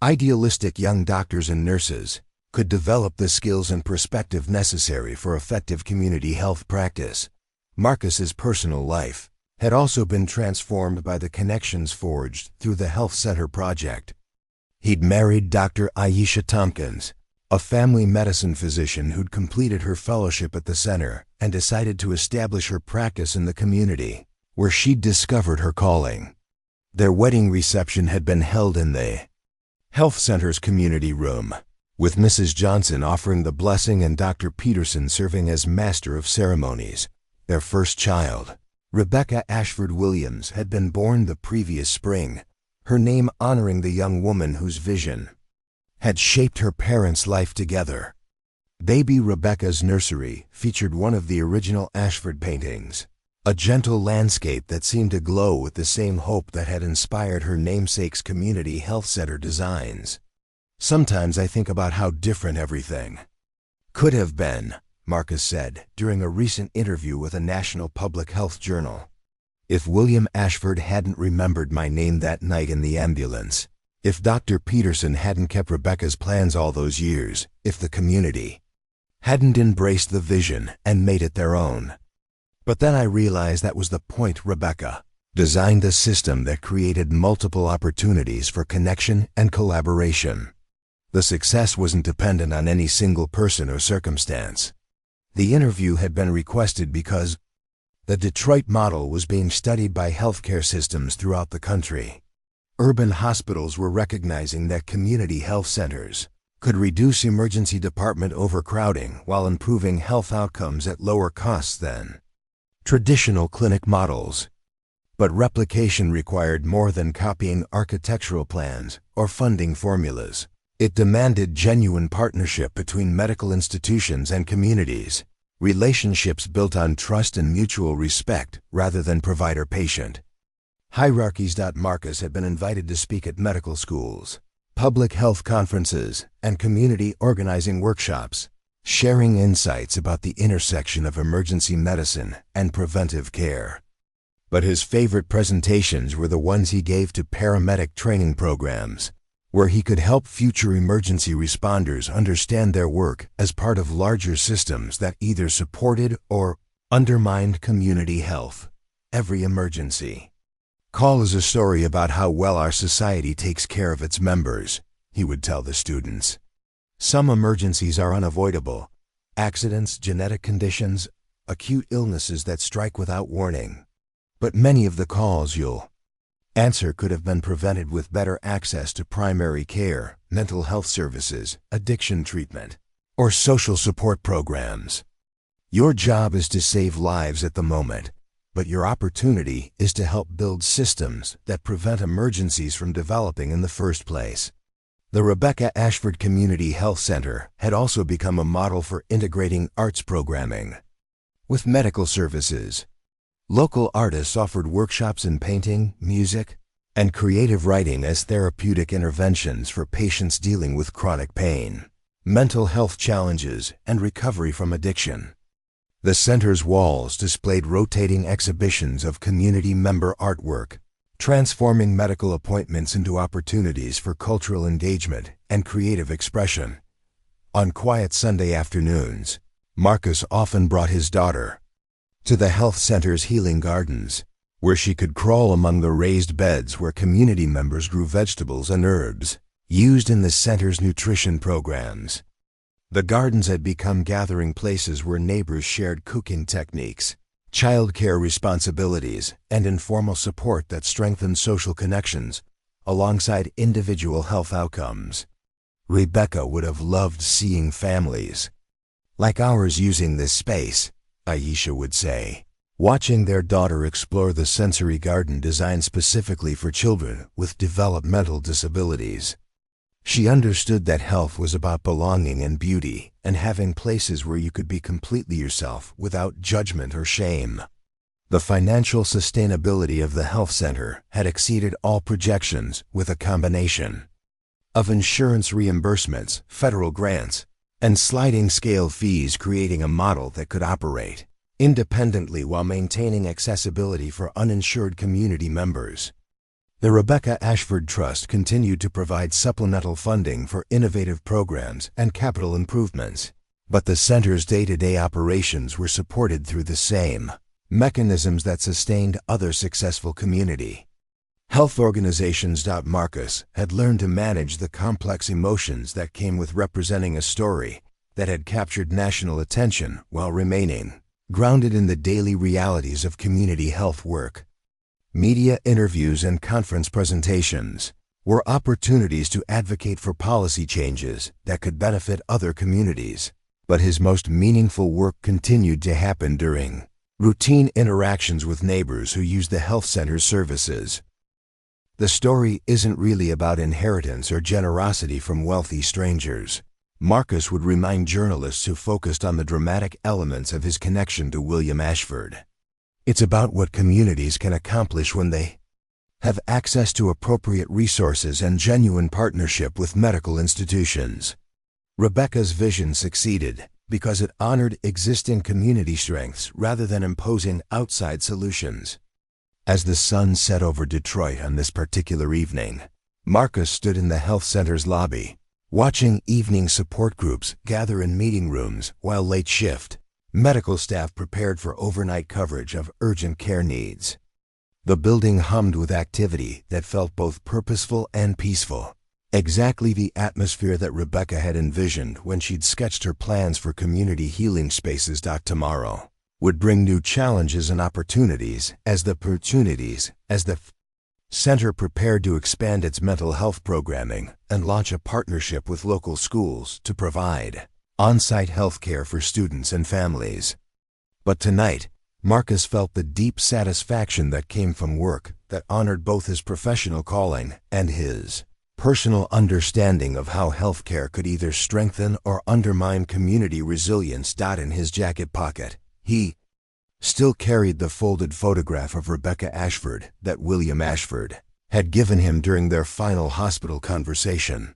idealistic young doctors and nurses could develop the skills and perspective necessary for effective community health practice. Marcus's personal life had also been transformed by the connections forged through the health center project. He'd married Dr. Aisha Tompkins, a family medicine physician who'd completed her fellowship at the center and decided to establish her practice in the community, where she'd discovered her calling. Their wedding reception had been held in the health center's community room, with Mrs. Johnson offering the blessing and Dr. Peterson serving as master of ceremonies. Their first child, Rebecca Ashford Williams, had been born the previous spring, her name honoring the young woman whose vision had shaped her parents' life together. Baby Rebecca's nursery featured one of the original Ashford paintings, a gentle landscape that seemed to glow with the same hope that had inspired her namesake's community health center designs. Sometimes I think about how different everything could have been, Marcus said during a recent interview with a national public health journal. If William Ashford hadn't remembered my name that night in the ambulance, if Dr. Peterson hadn't kept Rebecca's plans all those years, if the community hadn't embraced the vision and made it their own. But then I realized that was the point. Rebecca designed a system that created multiple opportunities for connection and collaboration. The success wasn't dependent on any single person or circumstance. The interview had been requested because the Detroit model was being studied by healthcare systems throughout the country. Urban hospitals were recognizing that community health centers could reduce emergency department overcrowding while improving health outcomes at lower costs than traditional clinic models. But replication required more than copying architectural plans or funding formulas. It demanded genuine partnership between medical institutions and communities, relationships built on trust and mutual respect rather than provider-patient hierarchies. Marcus had been invited to speak at medical schools, public health conferences, and community organizing workshops, sharing insights about the intersection of emergency medicine and preventive care. But his favorite presentations were the ones he gave to paramedic training programs, where he could help future emergency responders understand their work as part of larger systems that either supported or undermined community health. Every emergency call is a story about how well our society takes care of its members, he would tell the students. Some emergencies are unavoidable: accidents, genetic conditions, acute illnesses that strike without warning. But many of the calls you'll answer could have been prevented with better access to primary care, mental health services, addiction treatment, or social support programs. Your job is to save lives at the moment, but your opportunity is to help build systems that prevent emergencies from developing in the first place. The Rebecca Ashford Community Health Center had also become a model for integrating arts programming with medical services. Local artists offered workshops in painting, music, and creative writing as therapeutic interventions for patients dealing with chronic pain, mental health challenges, and recovery from addiction. The center's walls displayed rotating exhibitions of community member artwork, transforming medical appointments into opportunities for cultural engagement and creative expression. On quiet Sunday afternoons, Marcus often brought his daughter to the health center's healing gardens, where she could crawl among the raised beds where community members grew vegetables and herbs used in the center's nutrition programs. The gardens had become gathering places where neighbors shared cooking techniques, childcare responsibilities, and informal support that strengthened social connections alongside individual health outcomes. Rebecca would have loved seeing families like ours using this space, Aisha would say, watching their daughter explore the sensory garden designed specifically for children with developmental disabilities. She understood that health was about belonging and beauty and having places where you could be completely yourself without judgment or shame. The financial sustainability of the health center had exceeded all projections, with a combination of insurance reimbursements, federal grants, and sliding scale fees creating a model that could operate independently while maintaining accessibility for uninsured community members. The Rebecca Ashford Trust continued to provide supplemental funding for innovative programs and capital improvements, but the center's day-to-day operations were supported through the same mechanisms that sustained other successful community health organizations. Marcus had learned to manage the complex emotions that came with representing a story that had captured national attention while remaining grounded in the daily realities of community health work. Media interviews and conference presentations were opportunities to advocate for policy changes that could benefit other communities, but his most meaningful work continued to happen during routine interactions with neighbors who used the health center's services. The story isn't really about inheritance or generosity from wealthy strangers, Marcus would remind journalists who focused on the dramatic elements of his connection to William Ashford. It's about what communities can accomplish when they have access to appropriate resources and genuine partnership with medical institutions. Rebecca's vision succeeded because it honored existing community strengths rather than imposing outside solutions. As the sun set over Detroit on this particular evening, Marcus stood in the health center's lobby, Watching evening support groups gather in meeting rooms while late shift, medical staff prepared for overnight coverage of urgent care needs. The building hummed with activity that felt both purposeful and peaceful. Exactly the atmosphere that Rebecca had envisioned when she'd sketched her plans for community healing spaces. Tomorrow would bring new challenges and opportunities as the center prepared to expand its mental health programming and launch a partnership with local schools to provide on-site health care for students and families. But tonight, Marcus felt the deep satisfaction that came from work that honored both his professional calling and his personal understanding of how healthcare could either strengthen or undermine community resilience. In his jacket pocket, he still carried the folded photograph of Rebecca Ashford that William Ashford had given him during their final hospital conversation.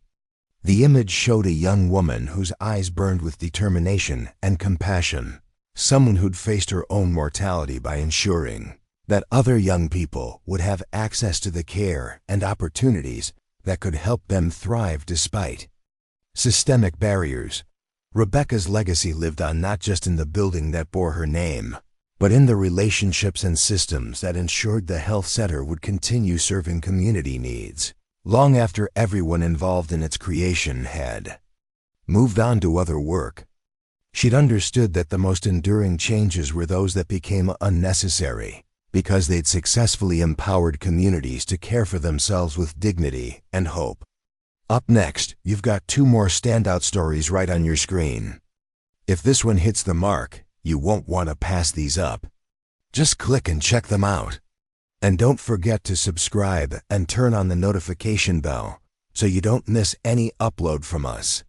The image showed a young woman whose eyes burned with determination and compassion, someone who'd faced her own mortality by ensuring that other young people would have access to the care and opportunities that could help them thrive despite systemic barriers. Rebecca's legacy lived on not just in the building that bore her name, but in the relationships and systems that ensured the health center would continue serving community needs long after everyone involved in its creation had moved on to other work. She'd understood that the most enduring changes were those that became unnecessary because they'd successfully empowered communities to care for themselves with dignity and hope. Up next, you've got two more standout stories right on your screen. If this one hits the mark, you won't want to pass these up. Just click and check them out. And don't forget to subscribe and turn on the notification bell so you don't miss any upload from us.